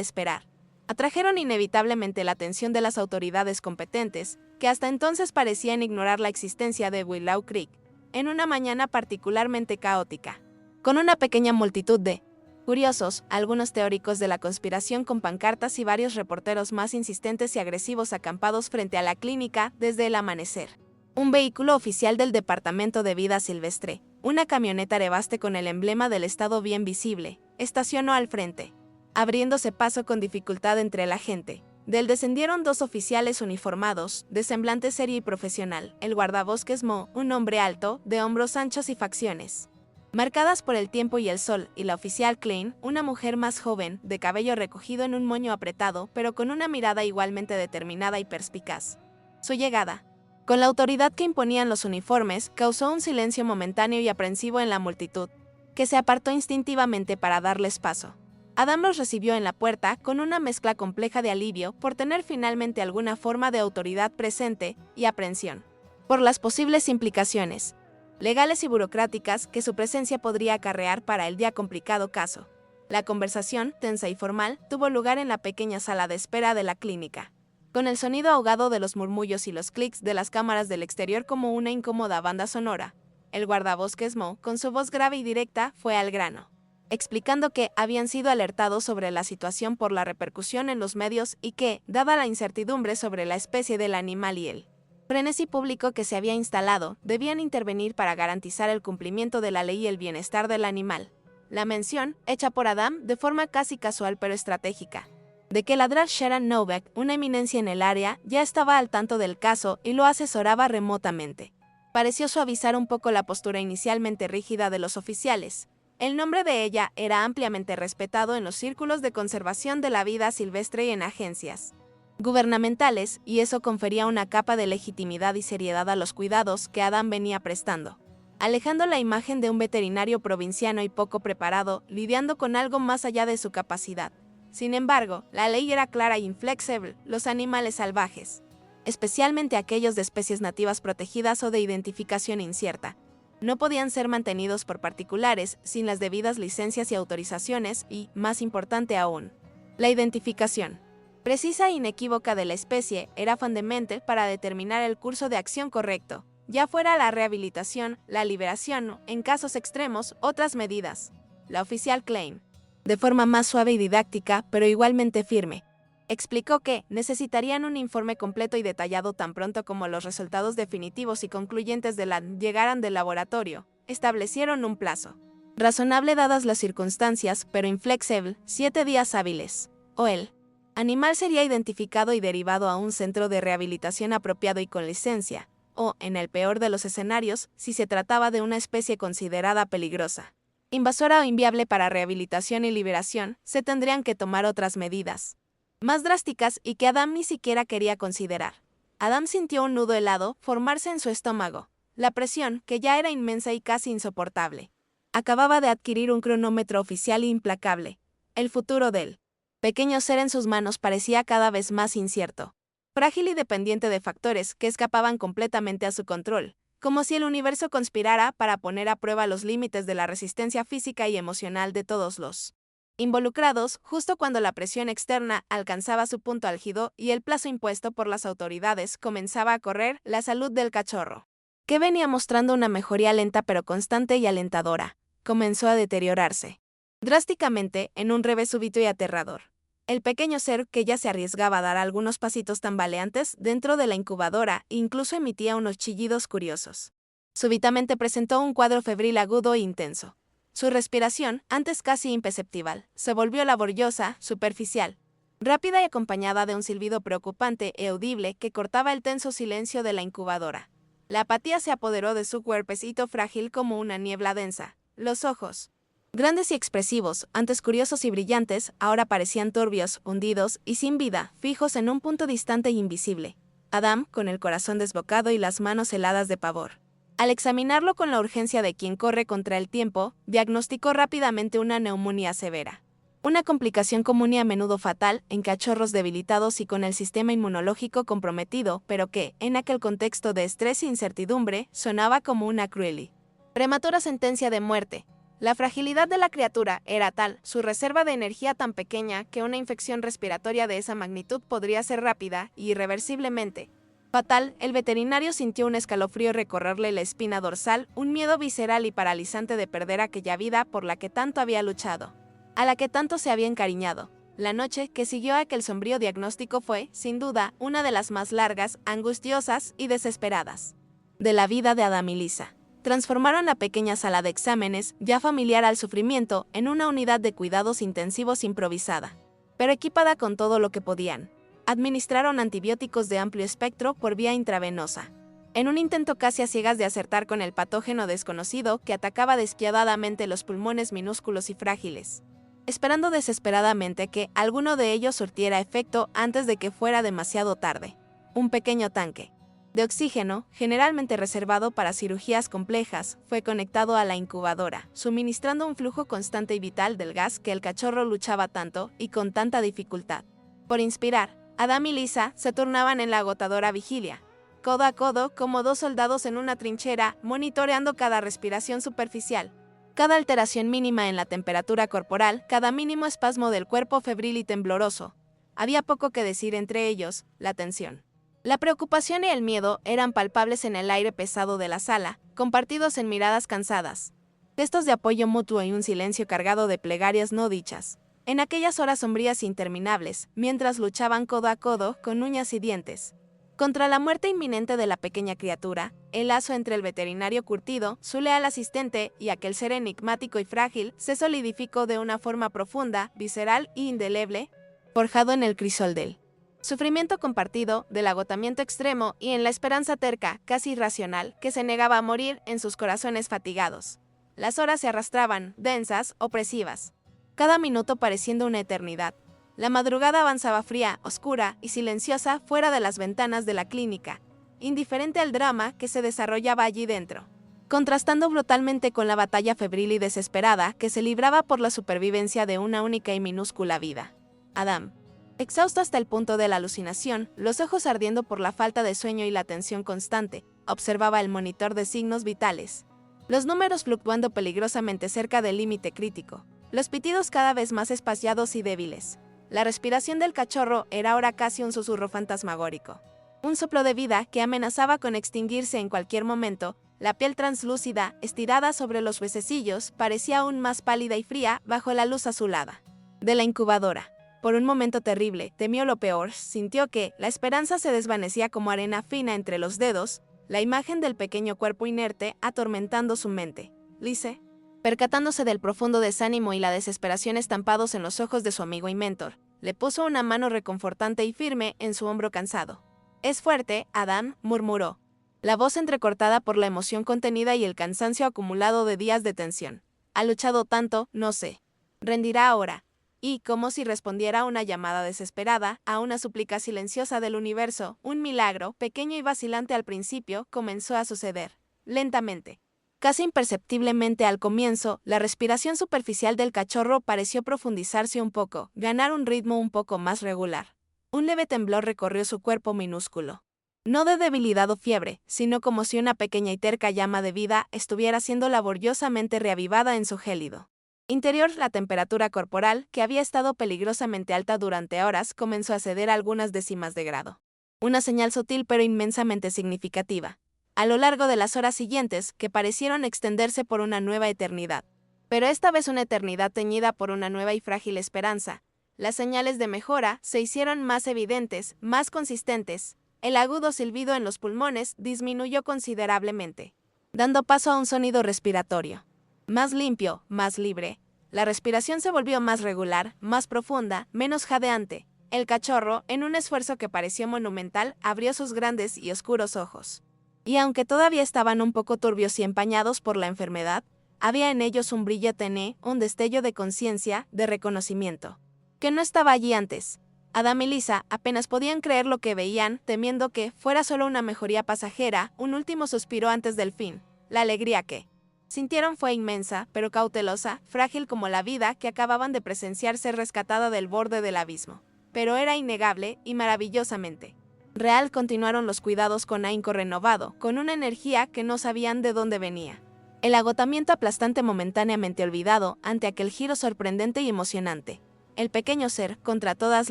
esperar, atrajeron inevitablemente la atención de las autoridades competentes, que hasta entonces parecían ignorar la existencia de Willow Creek, en una mañana particularmente caótica, con una pequeña multitud de curiosos, algunos teóricos de la conspiración con pancartas y varios reporteros más insistentes y agresivos acampados frente a la clínica desde el amanecer. Un vehículo oficial del Departamento de Vida Silvestre, una camioneta Arevaste con el emblema del estado bien visible, estacionó al frente, abriéndose paso con dificultad entre la gente. Del descendieron dos oficiales uniformados, de semblante serio y profesional, el guardabosques Mo, un hombre alto, de hombros anchos y facciones marcadas por el tiempo y el sol, y la oficial Klein, una mujer más joven, de cabello recogido en un moño apretado, pero con una mirada igualmente determinada y perspicaz. Su llegada, con la autoridad que imponían los uniformes, causó un silencio momentáneo y aprensivo en la multitud, que se apartó instintivamente para darles paso. Adam los recibió en la puerta con una mezcla compleja de alivio por tener finalmente alguna forma de autoridad presente y aprensión por las posibles implicaciones legales y burocráticas que su presencia podría acarrear para el ya complicado caso. La conversación, tensa y formal, tuvo lugar en la pequeña sala de espera de la clínica, con el sonido ahogado de los murmullos y los clics de las cámaras del exterior como una incómoda banda sonora. El guardabosques Mo, con su voz grave y directa, fue al grano, explicando que habían sido alertados sobre la situación por la repercusión en los medios y que, dada la incertidumbre sobre la especie del animal y el frenesí público que se había instalado, debían intervenir para garantizar el cumplimiento de la ley y el bienestar del animal. La mención, hecha por Adam de forma casi casual pero estratégica, de que Ladrar Sharon Novak, una eminencia en el área, ya estaba al tanto del caso y lo asesoraba remotamente, pareció suavizar un poco la postura inicialmente rígida de los oficiales. El nombre de ella era ampliamente respetado en los círculos de conservación de la vida silvestre y en agencias gubernamentales, y eso confería una capa de legitimidad y seriedad a los cuidados que Adam venía prestando, alejando la imagen de un veterinario provinciano y poco preparado, lidiando con algo más allá de su capacidad. Sin embargo, la ley era clara e inflexible: los animales salvajes, especialmente aquellos de especies nativas protegidas o de identificación incierta, no podían ser mantenidos por particulares sin las debidas licencias y autorizaciones y, más importante aún, la identificación precisa e inequívoca de la especie era fundamental para determinar el curso de acción correcto, ya fuera la rehabilitación, la liberación o, en casos extremos, otras medidas. La oficial Klein, de forma más suave y didáctica, pero igualmente firme, explicó que necesitarían un informe completo y detallado tan pronto como los resultados definitivos y concluyentes de la llegaran del laboratorio. Establecieron un plazo razonable dadas las circunstancias, pero inflexible, 7 días hábiles, o el animal sería identificado y derivado a un centro de rehabilitación apropiado y con licencia, o, en el peor de los escenarios, si se trataba de una especie considerada peligrosa, invasora o inviable para rehabilitación y liberación, se tendrían que tomar otras medidas más drásticas y que Adam ni siquiera quería considerar. Adam sintió un nudo helado formarse en su estómago. La presión, que ya era inmensa y casi insoportable, acababa de adquirir un cronómetro oficial e implacable. El futuro del pequeño ser en sus manos parecía cada vez más incierto, frágil y dependiente de factores que escapaban completamente a su control, como si el universo conspirara para poner a prueba los límites de la resistencia física y emocional de todos los involucrados, justo cuando la presión externa alcanzaba su punto álgido y el plazo impuesto por las autoridades comenzaba a correr. La salud del cachorro, que venía mostrando una mejoría lenta pero constante y alentadora, comenzó a deteriorarse drásticamente en un revés súbito y aterrador. El pequeño ser, que ya se arriesgaba a dar algunos pasitos tambaleantes dentro de la incubadora, incluso emitía unos chillidos curiosos. Súbitamente presentó un cuadro febril agudo e intenso. Su respiración, antes casi imperceptible, se volvió laboriosa, superficial, rápida y acompañada de un silbido preocupante e audible que cortaba el tenso silencio de la incubadora. La apatía se apoderó de su cuerpecito frágil como una niebla densa. Los ojos, grandes y expresivos, antes curiosos y brillantes, ahora parecían turbios, hundidos y sin vida, fijos en un punto distante e invisible. Adam, con el corazón desbocado y las manos heladas de pavor, Al examinarlo con la urgencia de quien corre contra el tiempo, diagnosticó rápidamente una neumonía severa. Una complicación común y a menudo fatal en cachorros debilitados y con el sistema inmunológico comprometido, pero que, en aquel contexto de estrés e incertidumbre, sonaba como una cruel prematura sentencia de muerte. La fragilidad de la criatura era tal, su reserva de energía tan pequeña, que una infección respiratoria de esa magnitud podría ser rápida y irreversiblemente fatal. El veterinario sintió un escalofrío recorrerle la espina dorsal, un miedo visceral y paralizante de perder aquella vida por la que tanto había luchado, a la que tanto se había encariñado. La noche que siguió a aquel sombrío diagnóstico fue, sin duda, una de las más largas, angustiosas y desesperadas de la vida de Adam y Lisa. Transformaron la pequeña sala de exámenes, ya familiar al sufrimiento, en una unidad de cuidados intensivos improvisada, pero equipada con todo lo que podían. Administraron antibióticos de amplio espectro por vía intravenosa, en un intento casi a ciegas de acertar con el patógeno desconocido que atacaba despiadadamente los pulmones minúsculos y frágiles, esperando desesperadamente que alguno de ellos surtiera efecto antes de que fuera demasiado tarde. Un pequeño tanque de oxígeno, generalmente reservado para cirugías complejas, fue conectado a la incubadora, suministrando un flujo constante y vital del gas que el cachorro luchaba tanto y con tanta dificultad por inspirar. Adam y Lisa se turnaban en la agotadora vigilia, codo a codo como dos soldados en una trinchera, monitoreando cada respiración superficial, cada alteración mínima en la temperatura corporal, cada mínimo espasmo del cuerpo febril y tembloroso. Había poco que decir entre ellos, la tensión, la preocupación y el miedo eran palpables en el aire pesado de la sala, compartidos en miradas cansadas, gestos de apoyo mutuo y un silencio cargado de plegarias no dichas. En aquellas horas sombrías e interminables, mientras luchaban codo a codo, con uñas y dientes, contra la muerte inminente de la pequeña criatura, el lazo entre el veterinario curtido, su leal asistente y aquel ser enigmático y frágil se solidificó de una forma profunda, visceral e indeleble, forjado en el crisol del sufrimiento compartido, del agotamiento extremo y en la esperanza terca, casi irracional, que se negaba a morir en sus corazones fatigados. Las horas se arrastraban, densas, opresivas, cada minuto pareciendo una eternidad. La madrugada avanzaba fría, oscura y silenciosa fuera de las ventanas de la clínica, indiferente al drama que se desarrollaba allí dentro, contrastando brutalmente con la batalla febril y desesperada que se libraba por la supervivencia de una única y minúscula vida. Adam, exhausto hasta el punto de la alucinación, los ojos ardiendo por la falta de sueño y la tensión constante, observaba el monitor de signos vitales, los números fluctuando peligrosamente cerca del límite crítico, los pitidos cada vez más espaciados y débiles. La respiración del cachorro era ahora casi un susurro fantasmagórico, un soplo de vida que amenazaba con extinguirse en cualquier momento. La piel translúcida, estirada sobre los huesecillos, parecía aún más pálida y fría bajo la luz azulada de la incubadora. Por un momento terrible, temió lo peor, sintió que la esperanza se desvanecía como arena fina entre los dedos, la imagen del pequeño cuerpo inerte atormentando su mente. Lisa, percatándose del profundo desánimo y la desesperación estampados en los ojos de su amigo y mentor, le puso una mano reconfortante y firme en su hombro cansado. «Es fuerte, Adam», murmuró, la voz entrecortada por la emoción contenida y el cansancio acumulado de días de tensión. «Ha luchado tanto, no sé. Rendirá ahora». Y, como si respondiera a una llamada desesperada, a una súplica silenciosa del universo, un milagro, pequeño y vacilante al principio, comenzó a suceder. Lentamente, casi imperceptiblemente al comienzo, la respiración superficial del cachorro pareció profundizarse un poco, ganar un ritmo un poco más regular. Un leve temblor recorrió su cuerpo minúsculo. No de debilidad o fiebre, sino como si una pequeña y terca llama de vida estuviera siendo laboriosamente reavivada en su gélido interior. La temperatura corporal, que había estado peligrosamente alta durante horas, comenzó a ceder algunas décimas de grado. Una señal sutil pero inmensamente significativa. A lo largo de las horas siguientes, que parecieron extenderse por una nueva eternidad. Pero esta vez una eternidad teñida por una nueva y frágil esperanza. Las señales de mejora se hicieron más evidentes, más consistentes. El agudo silbido en los pulmones disminuyó considerablemente, dando paso a un sonido respiratorio más limpio, más libre. La respiración se volvió más regular, más profunda, menos jadeante. El cachorro, en un esfuerzo que pareció monumental, abrió sus grandes y oscuros ojos. Y aunque todavía estaban un poco turbios y empañados por la enfermedad, había en ellos un brillo tenue, un destello de conciencia, de reconocimiento, que no estaba allí antes. Adam y Lisa apenas podían creer lo que veían, temiendo que fuera solo una mejoría pasajera, un último suspiro antes del fin. La alegría que sintieron fue inmensa, pero cautelosa, frágil como la vida que acababan de presenciar ser rescatada del borde del abismo. Pero era innegable y maravillosamente real. Continuaron los cuidados con ahínco renovado, con una energía que no sabían de dónde venía. El agotamiento aplastante momentáneamente olvidado ante aquel giro sorprendente y emocionante. El pequeño ser, contra todas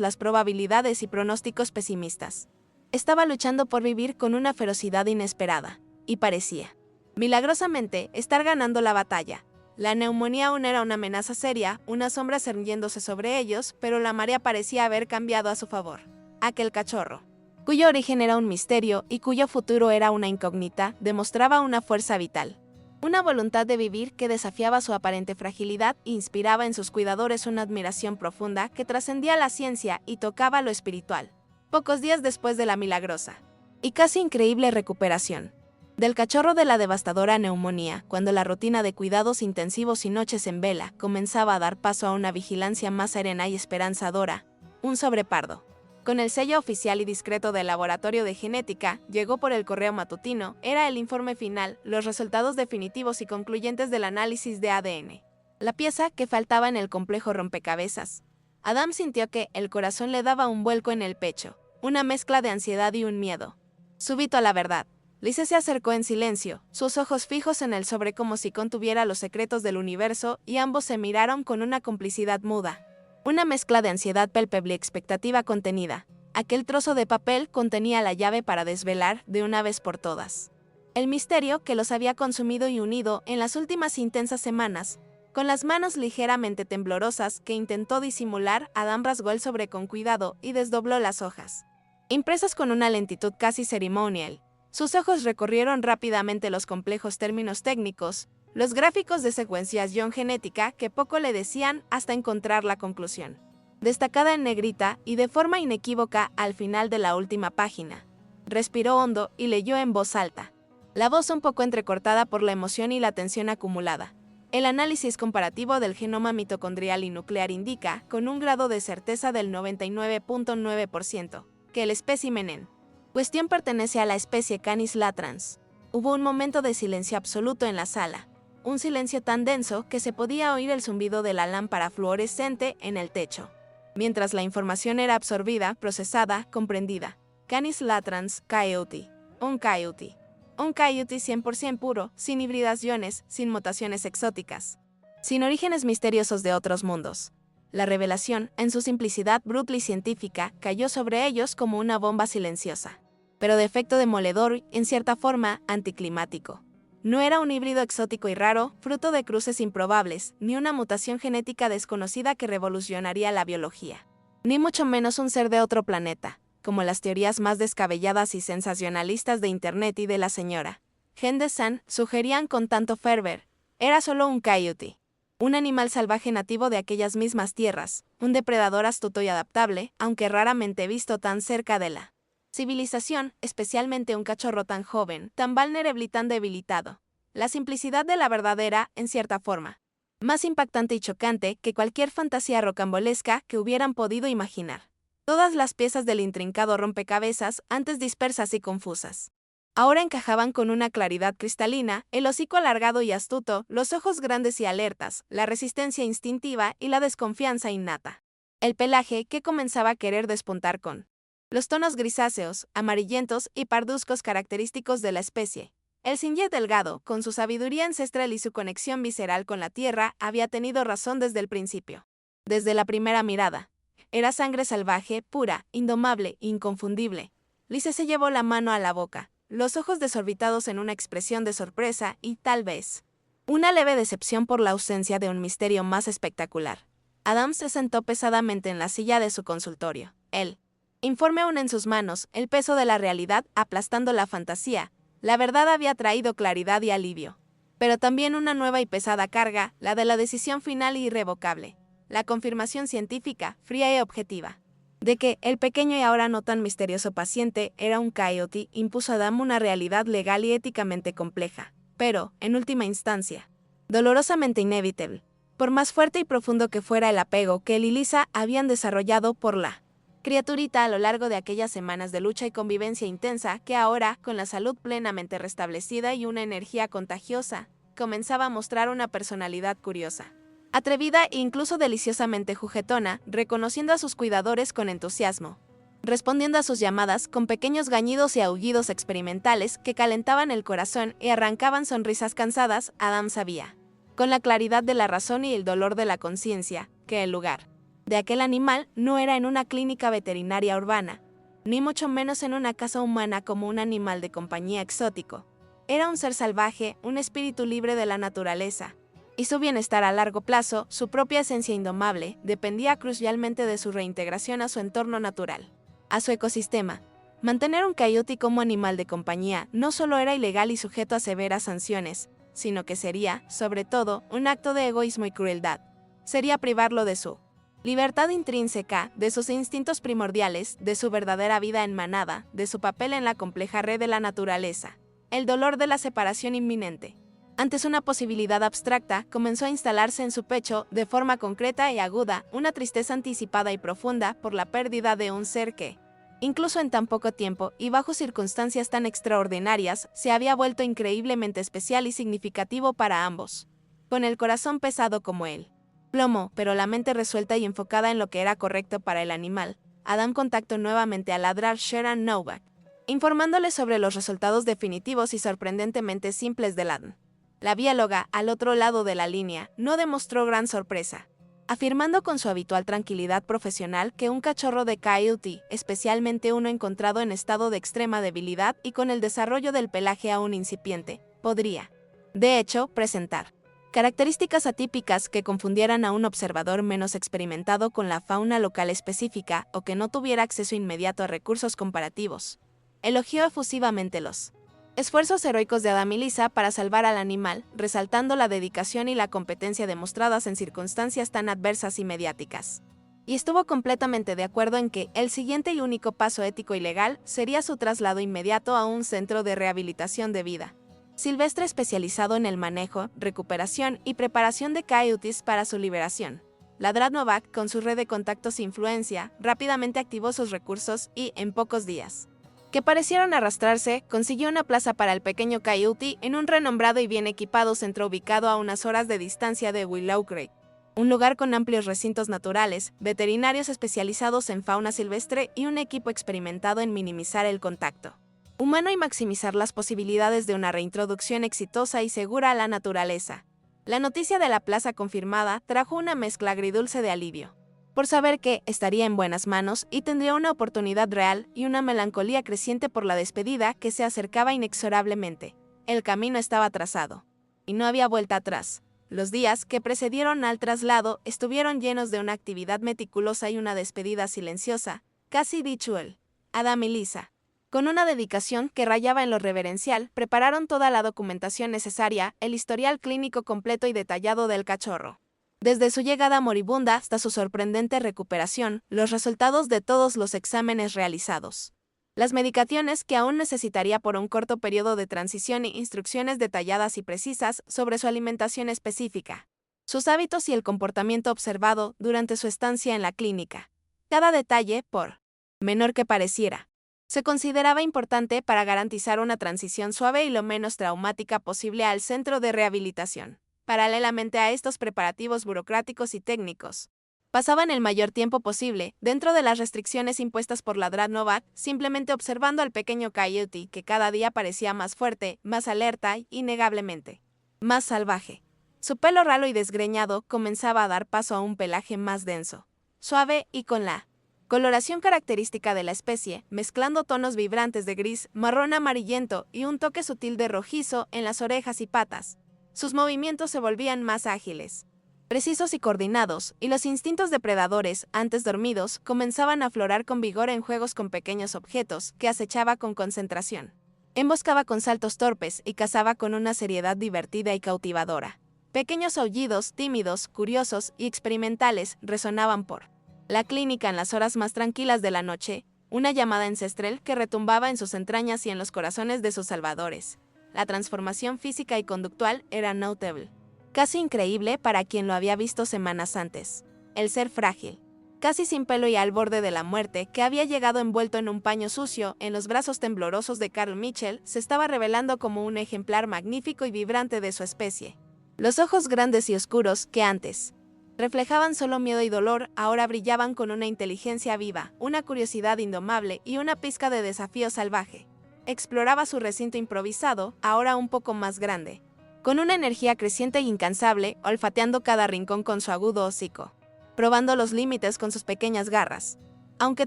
las probabilidades y pronósticos pesimistas, estaba luchando por vivir con una ferocidad inesperada, y parecía, milagrosamente, estar ganando la batalla. La neumonía aún era una amenaza seria, una sombra cerniéndose sobre ellos, pero la marea parecía haber cambiado a su favor. Aquel cachorro, cuyo origen era un misterio y cuyo futuro era una incógnita, demostraba una fuerza vital. Una voluntad de vivir que desafiaba su aparente fragilidad e inspiraba en sus cuidadores una admiración profunda que trascendía la ciencia y tocaba lo espiritual. Pocos días después de la milagrosa y casi increíble recuperación del cachorro de la devastadora neumonía, cuando la rutina de cuidados intensivos y noches en vela comenzaba a dar paso a una vigilancia más serena y esperanzadora, un sobrepardo, con el sello oficial y discreto del laboratorio de genética, llegó por el correo matutino. Era el informe final, los resultados definitivos y concluyentes del análisis de ADN. La pieza que faltaba en el complejo rompecabezas. Adam sintió que el corazón le daba un vuelco en el pecho, una mezcla de ansiedad y un miedo súbito a la verdad. Lise se acercó en silencio, sus ojos fijos en el sobre como si contuviera los secretos del universo, y ambos se miraron con una complicidad muda. Una mezcla de ansiedad palpable y expectativa contenida. Aquel trozo de papel contenía la llave para desvelar, de una vez por todas, el misterio que los había consumido y unido en las últimas intensas semanas. Con las manos ligeramente temblorosas que intentó disimular, Adam rasgó el sobre con cuidado y desdobló las hojas, impresas con una lentitud casi ceremonial. Sus ojos recorrieron rápidamente los complejos términos técnicos, los gráficos de secuenciación genética que poco le decían hasta encontrar la conclusión, destacada en negrita y de forma inequívoca al final de la última página. Respiró hondo y leyó en voz alta, la voz un poco entrecortada por la emoción y la tensión acumulada. El análisis comparativo del genoma mitocondrial y nuclear indica, con un grado de certeza del 99.9%, que el espécimen en cuestión pertenece a la especie Canis latrans. Hubo un momento de silencio absoluto en la sala, un silencio tan denso que se podía oír el zumbido de la lámpara fluorescente en el techo. Mientras la información era absorbida, procesada, comprendida. Canis latrans coyote. Un coyote. Un coyote 100% puro, sin hibridaciones, sin mutaciones exóticas, sin orígenes misteriosos de otros mundos. La revelación, en su simplicidad brutal y científica, cayó sobre ellos como una bomba silenciosa, pero de efecto demoledor, en cierta forma, anticlimático. No era un híbrido exótico y raro, fruto de cruces improbables, ni una mutación genética desconocida que revolucionaría la biología, ni mucho menos un ser de otro planeta, como las teorías más descabelladas y sensacionalistas de Internet y de la señora Henderson sugerían con tanto fervor. Era solo un coyote, un animal salvaje nativo de aquellas mismas tierras, un depredador astuto y adaptable, aunque raramente visto tan cerca de la civilización, especialmente un cachorro tan joven, tan vulnerable y tan debilitado. La simplicidad de la verdad era, en cierta forma, más impactante y chocante que cualquier fantasía rocambolesca que hubieran podido imaginar. Todas las piezas del intrincado rompecabezas, antes dispersas y confusas, ahora encajaban con una claridad cristalina, el hocico alargado y astuto, los ojos grandes y alertas, la resistencia instintiva y la desconfianza innata. El pelaje que comenzaba a querer despuntar con los tonos grisáceos, amarillentos y parduzcos característicos de la especie. El Singed delgado, con su sabiduría ancestral y su conexión visceral con la tierra, había tenido razón desde el principio. Desde la primera mirada. Era sangre salvaje, pura, indomable, inconfundible. Lise se llevó la mano a la boca, los ojos desorbitados en una expresión de sorpresa y, tal vez, una leve decepción por la ausencia de un misterio más espectacular. Adam se sentó pesadamente en la silla de su consultorio. El informe aún en sus manos, el peso de la realidad aplastando la fantasía. La verdad había traído claridad y alivio, pero también una nueva y pesada carga, la de la decisión final e irrevocable, la confirmación científica, fría y objetiva, de que el pequeño y ahora no tan misterioso paciente era un coyote, impuso a Adam una realidad legal y éticamente compleja, pero, en última instancia, dolorosamente inevitable, por más fuerte y profundo que fuera el apego que él y Lisa habían desarrollado por la criaturita a lo largo de aquellas semanas de lucha y convivencia intensa que ahora, con la salud plenamente restablecida y una energía contagiosa, comenzaba a mostrar una personalidad curiosa. Atrevida e incluso deliciosamente juguetona, reconociendo a sus cuidadores con entusiasmo, respondiendo a sus llamadas con pequeños gañidos y aullidos experimentales que calentaban el corazón y arrancaban sonrisas cansadas, Adam sabía, con la claridad de la razón y el dolor de la conciencia, que el lugar de aquel animal no era en una clínica veterinaria urbana, ni mucho menos en una casa humana como un animal de compañía exótico. Era un ser salvaje, un espíritu libre de la naturaleza, y su bienestar a largo plazo, su propia esencia indomable, dependía crucialmente de su reintegración a su entorno natural, a su ecosistema. Mantener un coyote como animal de compañía no solo era ilegal y sujeto a severas sanciones, sino que sería, sobre todo, un acto de egoísmo y crueldad. Sería privarlo de su libertad intrínseca, de sus instintos primordiales, de su verdadera vida en manada, de su papel en la compleja red de la naturaleza. El dolor de la separación inminente. Antes una posibilidad abstracta, comenzó a instalarse en su pecho, de forma concreta y aguda, una tristeza anticipada y profunda por la pérdida de un ser que, incluso en tan poco tiempo y bajo circunstancias tan extraordinarias, se había vuelto increíblemente especial y significativo para ambos. Con el corazón pesado como él. Plomo, pero la mente resuelta y enfocada en lo que era correcto para el animal, Adam contactó nuevamente a ladrar Sharon Novak, informándole sobre los resultados definitivos y sorprendentemente simples de Adam. La bióloga, al otro lado de la línea, no demostró gran sorpresa, afirmando con su habitual tranquilidad profesional que un cachorro de coyote, especialmente uno encontrado en estado de extrema debilidad y con el desarrollo del pelaje aún incipiente, podría, de hecho, presentar características atípicas que confundieran a un observador menos experimentado con la fauna local específica o que no tuviera acceso inmediato a recursos comparativos. Elogió efusivamente los esfuerzos heroicos de Adam y Lisa para salvar al animal, resaltando la dedicación y la competencia demostradas en circunstancias tan adversas y mediáticas. Y estuvo completamente de acuerdo en que el siguiente y único paso ético y legal sería su traslado inmediato a un centro de rehabilitación de vida silvestre especializado en el manejo, recuperación y preparación de coyotes para su liberación. Ladrat Novak, con su red de contactos e influencia, rápidamente activó sus recursos y, en pocos días que parecieron arrastrarse, consiguió una plaza para el pequeño coyote en un renombrado y bien equipado centro ubicado a unas horas de distancia de Willow Creek, un lugar con amplios recintos naturales, veterinarios especializados en fauna silvestre y un equipo experimentado en minimizar el contacto humano y maximizar las posibilidades de una reintroducción exitosa y segura a la naturaleza. La noticia de la plaza confirmada trajo una mezcla agridulce de alivio, por saber que estaría en buenas manos y tendría una oportunidad real, y una melancolía creciente por la despedida que se acercaba inexorablemente. El camino estaba trazado, y no había vuelta atrás. Los días que precedieron al traslado estuvieron llenos de una actividad meticulosa y una despedida silenciosa, casi ritual. Adam y Lisa, con una dedicación que rayaba en lo reverencial, prepararon toda la documentación necesaria, el historial clínico completo y detallado del cachorro. Desde su llegada moribunda hasta su sorprendente recuperación, los resultados de todos los exámenes realizados, las medicaciones que aún necesitaría por un corto periodo de transición e instrucciones detalladas y precisas sobre su alimentación específica, sus hábitos y el comportamiento observado durante su estancia en la clínica. Cada detalle, por menor que pareciera, se consideraba importante para garantizar una transición suave y lo menos traumática posible al centro de rehabilitación. Paralelamente a estos preparativos burocráticos y técnicos, pasaban el mayor tiempo posible, dentro de las restricciones impuestas por Ladrat Novak, simplemente observando al pequeño coyote que cada día parecía más fuerte, más alerta y, innegablemente, más salvaje. Su pelo ralo y desgreñado comenzaba a dar paso a un pelaje más denso, suave y con la coloración característica de la especie, mezclando tonos vibrantes de gris, marrón amarillento y un toque sutil de rojizo en las orejas y patas. Sus movimientos se volvían más ágiles, precisos y coordinados, y los instintos depredadores, antes dormidos, comenzaban a aflorar con vigor en juegos con pequeños objetos que acechaba con concentración. Emboscaba con saltos torpes y cazaba con una seriedad divertida y cautivadora. Pequeños aullidos, tímidos, curiosos y experimentales, resonaban por la clínica en las horas más tranquilas de la noche, una llamada ancestral que retumbaba en sus entrañas y en los corazones de sus salvadores. La transformación física y conductual era notable, casi increíble para quien lo había visto semanas antes. El ser frágil, casi sin pelo y al borde de la muerte, que había llegado envuelto en un paño sucio en los brazos temblorosos de Carl Mitchell, se estaba revelando como un ejemplar magnífico y vibrante de su especie. Los ojos grandes y oscuros, que antes reflejaban solo miedo y dolor, ahora brillaban con una inteligencia viva, una curiosidad indomable y una pizca de desafío salvaje. Exploraba su recinto improvisado, ahora un poco más grande, con una energía creciente e incansable, olfateando cada rincón con su agudo hocico, probando los límites con sus pequeñas garras, aunque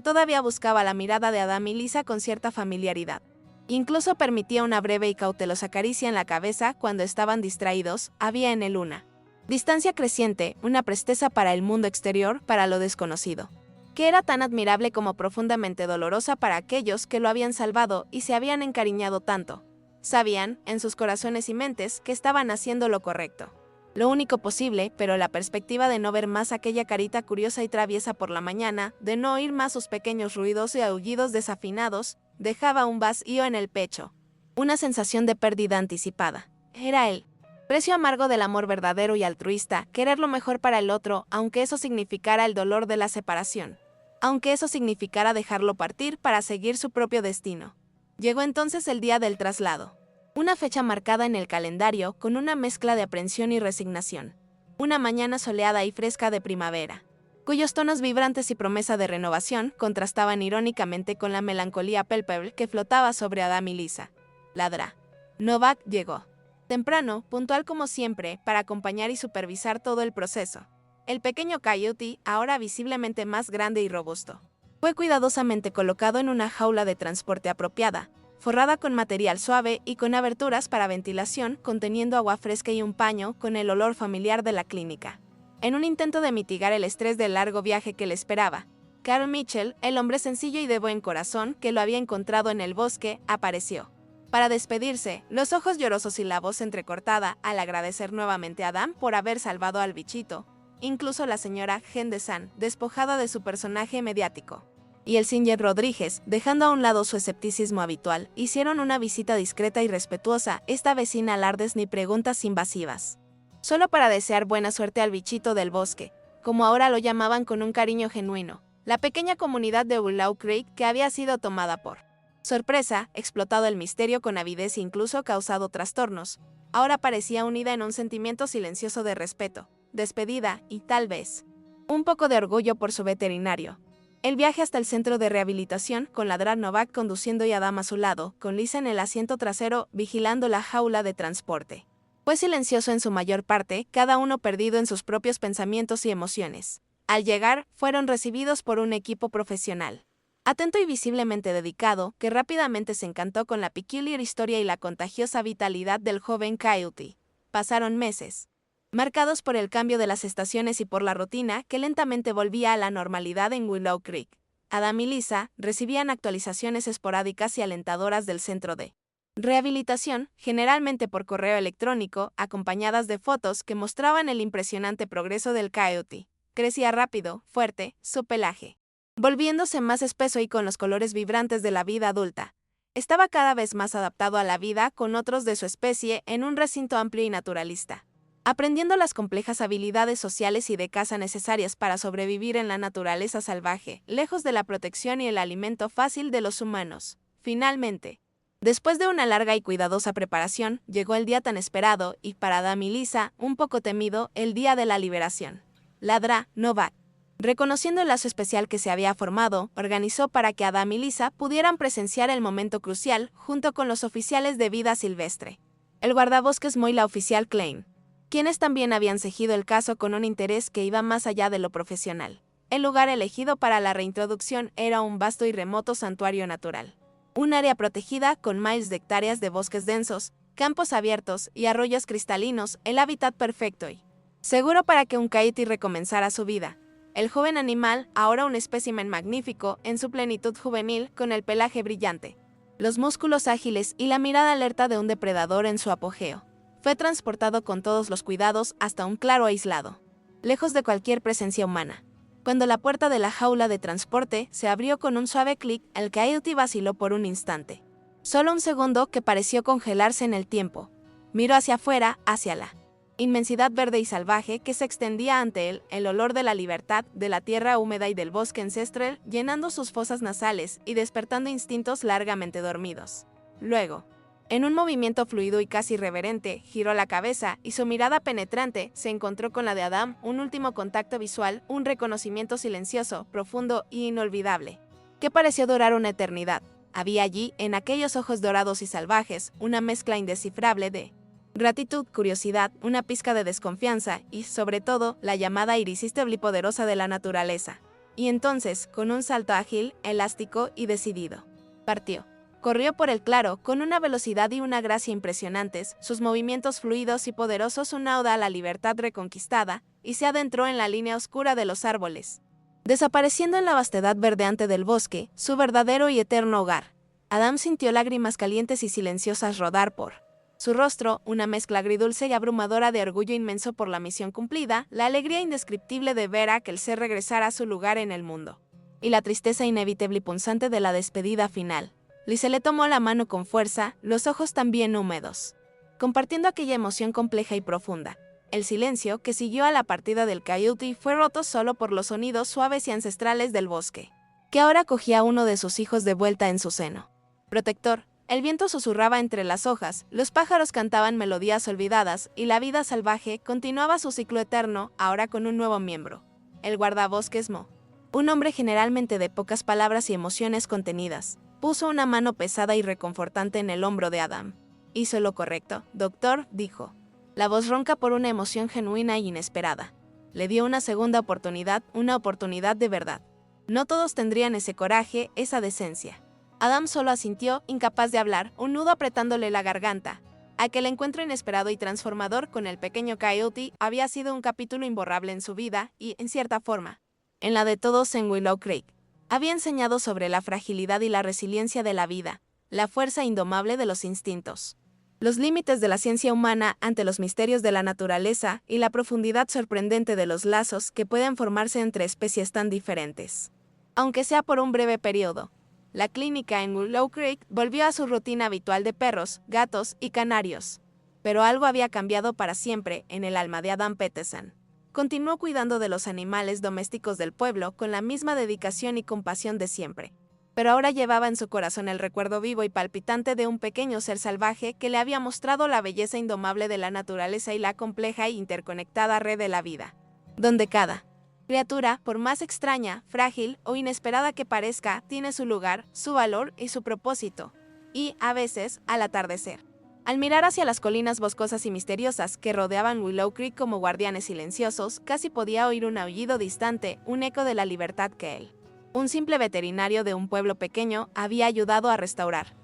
todavía buscaba la mirada de Adam y Lisa con cierta familiaridad. Incluso permitía una breve y cautelosa caricia en la cabeza cuando estaban distraídos, había en él una distancia creciente, una presteza para el mundo exterior, para lo desconocido, que era tan admirable como profundamente dolorosa para aquellos que lo habían salvado y se habían encariñado tanto. Sabían, en sus corazones y mentes, que estaban haciendo lo correcto. Lo único posible, pero la perspectiva de no ver más aquella carita curiosa y traviesa por la mañana, de no oír más sus pequeños ruidos y aullidos desafinados, dejaba un vacío en el pecho. Una sensación de pérdida anticipada. Era él. Precio amargo del amor verdadero y altruista, querer lo mejor para el otro, aunque eso significara el dolor de la separación. Aunque eso significara dejarlo partir para seguir su propio destino. Llegó entonces el día del traslado. Una fecha marcada en el calendario con una mezcla de aprensión y resignación. Una mañana soleada y fresca de primavera, cuyos tonos vibrantes y promesa de renovación contrastaban irónicamente con la melancolía palpable que flotaba sobre Adam y Lisa. Ladra. Novak llegó. Temprano, puntual como siempre, para acompañar y supervisar todo el proceso. El pequeño Coyote, ahora visiblemente más grande y robusto, fue cuidadosamente colocado en una jaula de transporte apropiada, forrada con material suave y con aberturas para ventilación, conteniendo agua fresca y un paño con el olor familiar de la clínica. En un intento de mitigar el estrés del largo viaje que le esperaba, Carl Mitchell, el hombre sencillo y de buen corazón que lo había encontrado en el bosque, apareció. Para despedirse, los ojos llorosos y la voz entrecortada al agradecer nuevamente a Adam por haber salvado al bichito, incluso la señora Henderson, despojada de su personaje mediático, y el Singer Rodríguez, dejando a un lado su escepticismo habitual, hicieron una visita discreta y respetuosa, esta vez sin alardes ni preguntas invasivas. Solo para desear buena suerte al bichito del bosque, como ahora lo llamaban con un cariño genuino, la pequeña comunidad de Willow Creek que había sido tomada por sorpresa, explotado el misterio con avidez e incluso causado trastornos, ahora parecía unida en un sentimiento silencioso de respeto, despedida y, tal vez, un poco de orgullo por su veterinario. El viaje hasta el centro de rehabilitación, con Ladrar Novak conduciendo y Adam a su lado, con Lisa en el asiento trasero, vigilando la jaula de transporte. Fue silencioso en su mayor parte, cada uno perdido en sus propios pensamientos y emociones. Al llegar, fueron recibidos por un equipo profesional, atento y visiblemente dedicado, que rápidamente se encantó con la peculiar historia y la contagiosa vitalidad del joven Coyote. Pasaron meses, marcados por el cambio de las estaciones y por la rutina que lentamente volvía a la normalidad en Willow Creek. Adam y Lisa recibían actualizaciones esporádicas y alentadoras del centro de rehabilitación, generalmente por correo electrónico, acompañadas de fotos que mostraban el impresionante progreso del Coyote. Crecía rápido, fuerte, su pelaje volviéndose más espeso y con los colores vibrantes de la vida adulta. Estaba cada vez más adaptado a la vida con otros de su especie en un recinto amplio y naturalista, aprendiendo las complejas habilidades sociales y de caza necesarias para sobrevivir en la naturaleza salvaje, lejos de la protección y el alimento fácil de los humanos. Finalmente, después de una larga y cuidadosa preparación, llegó el día tan esperado y, para Adam y Lisa, un poco temido, el día de la liberación. Ladra Novak, reconociendo el lazo especial que se había formado, organizó para que Adam y Lisa pudieran presenciar el momento crucial junto con los oficiales de vida silvestre, el guardabosques Moy y la oficial Klein, quienes también habían seguido el caso con un interés que iba más allá de lo profesional. El lugar elegido para la reintroducción era un vasto y remoto santuario natural, un área protegida con miles de hectáreas de bosques densos, campos abiertos y arroyos cristalinos, el hábitat perfecto y seguro para que un Coyote recomenzara su vida. El joven animal, ahora un espécimen magnífico, en su plenitud juvenil, con el pelaje brillante, los músculos ágiles y la mirada alerta de un depredador en su apogeo, fue transportado con todos los cuidados hasta un claro aislado, lejos de cualquier presencia humana. Cuando la puerta de la jaula de transporte se abrió con un suave clic, el Coyote vaciló por un instante. Solo un segundo que pareció congelarse en el tiempo. Miró hacia afuera, hacia la Inmensidad verde y salvaje que se extendía ante él, el olor de la libertad, de la tierra húmeda y del bosque ancestral, llenando sus fosas nasales y despertando instintos largamente dormidos. Luego, en un movimiento fluido y casi reverente, giró la cabeza y su mirada penetrante se encontró con la de Adam, un último contacto visual, un reconocimiento silencioso, profundo y inolvidable, que pareció durar una eternidad. Había allí, en aquellos ojos dorados y salvajes, una mezcla indescifrable de gratitud, curiosidad, una pizca de desconfianza y, sobre todo, la llamada irresistible y poderosa de la naturaleza. Y entonces, con un salto ágil, elástico y decidido, partió. Corrió por el claro, con una velocidad y una gracia impresionantes, sus movimientos fluidos y poderosos una oda a la libertad reconquistada, y se adentró en la línea oscura de los árboles, desapareciendo en la vastedad verdeante del bosque, su verdadero y eterno hogar. Adam sintió lágrimas calientes y silenciosas rodar por su rostro, una mezcla agridulce y abrumadora de orgullo inmenso por la misión cumplida, la alegría indescriptible de ver a aquel ser regresar a su lugar en el mundo, y la tristeza inevitable y punzante de la despedida final. Lise le tomó la mano con fuerza, los ojos también húmedos, compartiendo aquella emoción compleja y profunda. El silencio que siguió a la partida del coyote fue roto solo por los sonidos suaves y ancestrales del bosque, que ahora cogía a uno de sus hijos de vuelta en su seno protector. El viento susurraba entre las hojas, los pájaros cantaban melodías olvidadas y la vida salvaje continuaba su ciclo eterno, ahora con un nuevo miembro, el guardabosques Mo. Un hombre generalmente de pocas palabras y emociones contenidas. Puso una mano pesada y reconfortante en el hombro de Adam. Hizo lo correcto, doctor, dijo. La voz ronca por una emoción genuina e inesperada. Le dio una segunda oportunidad, una oportunidad de verdad. No todos tendrían ese coraje, esa decencia. Adam solo asintió, incapaz de hablar, un nudo apretándole la garganta. Aquel encuentro inesperado y transformador con el pequeño coyote había sido un capítulo imborrable en su vida y, en cierta forma, en la de todos en Willow Creek. Había enseñado sobre la fragilidad y la resiliencia de la vida, la fuerza indomable de los instintos, los límites de la ciencia humana ante los misterios de la naturaleza y la profundidad sorprendente de los lazos que pueden formarse entre especies tan diferentes. Aunque sea por un breve periodo, la clínica en Willow Creek volvió a su rutina habitual de perros, gatos y canarios. Pero algo había cambiado para siempre en el alma de Adam Peterson. Continuó cuidando de los animales domésticos del pueblo con la misma dedicación y compasión de siempre. Pero ahora llevaba en su corazón el recuerdo vivo y palpitante de un pequeño ser salvaje que le había mostrado la belleza indomable de la naturaleza y la compleja e interconectada red de la vida, donde cada criatura, por más extraña, frágil o inesperada que parezca, tiene su lugar, su valor y su propósito. Y, a veces, al atardecer, al mirar hacia las colinas boscosas y misteriosas que rodeaban Willow Creek como guardianes silenciosos, casi podía oír un aullido distante, un eco de la libertad que él, un simple veterinario de un pueblo pequeño, había ayudado a restaurar.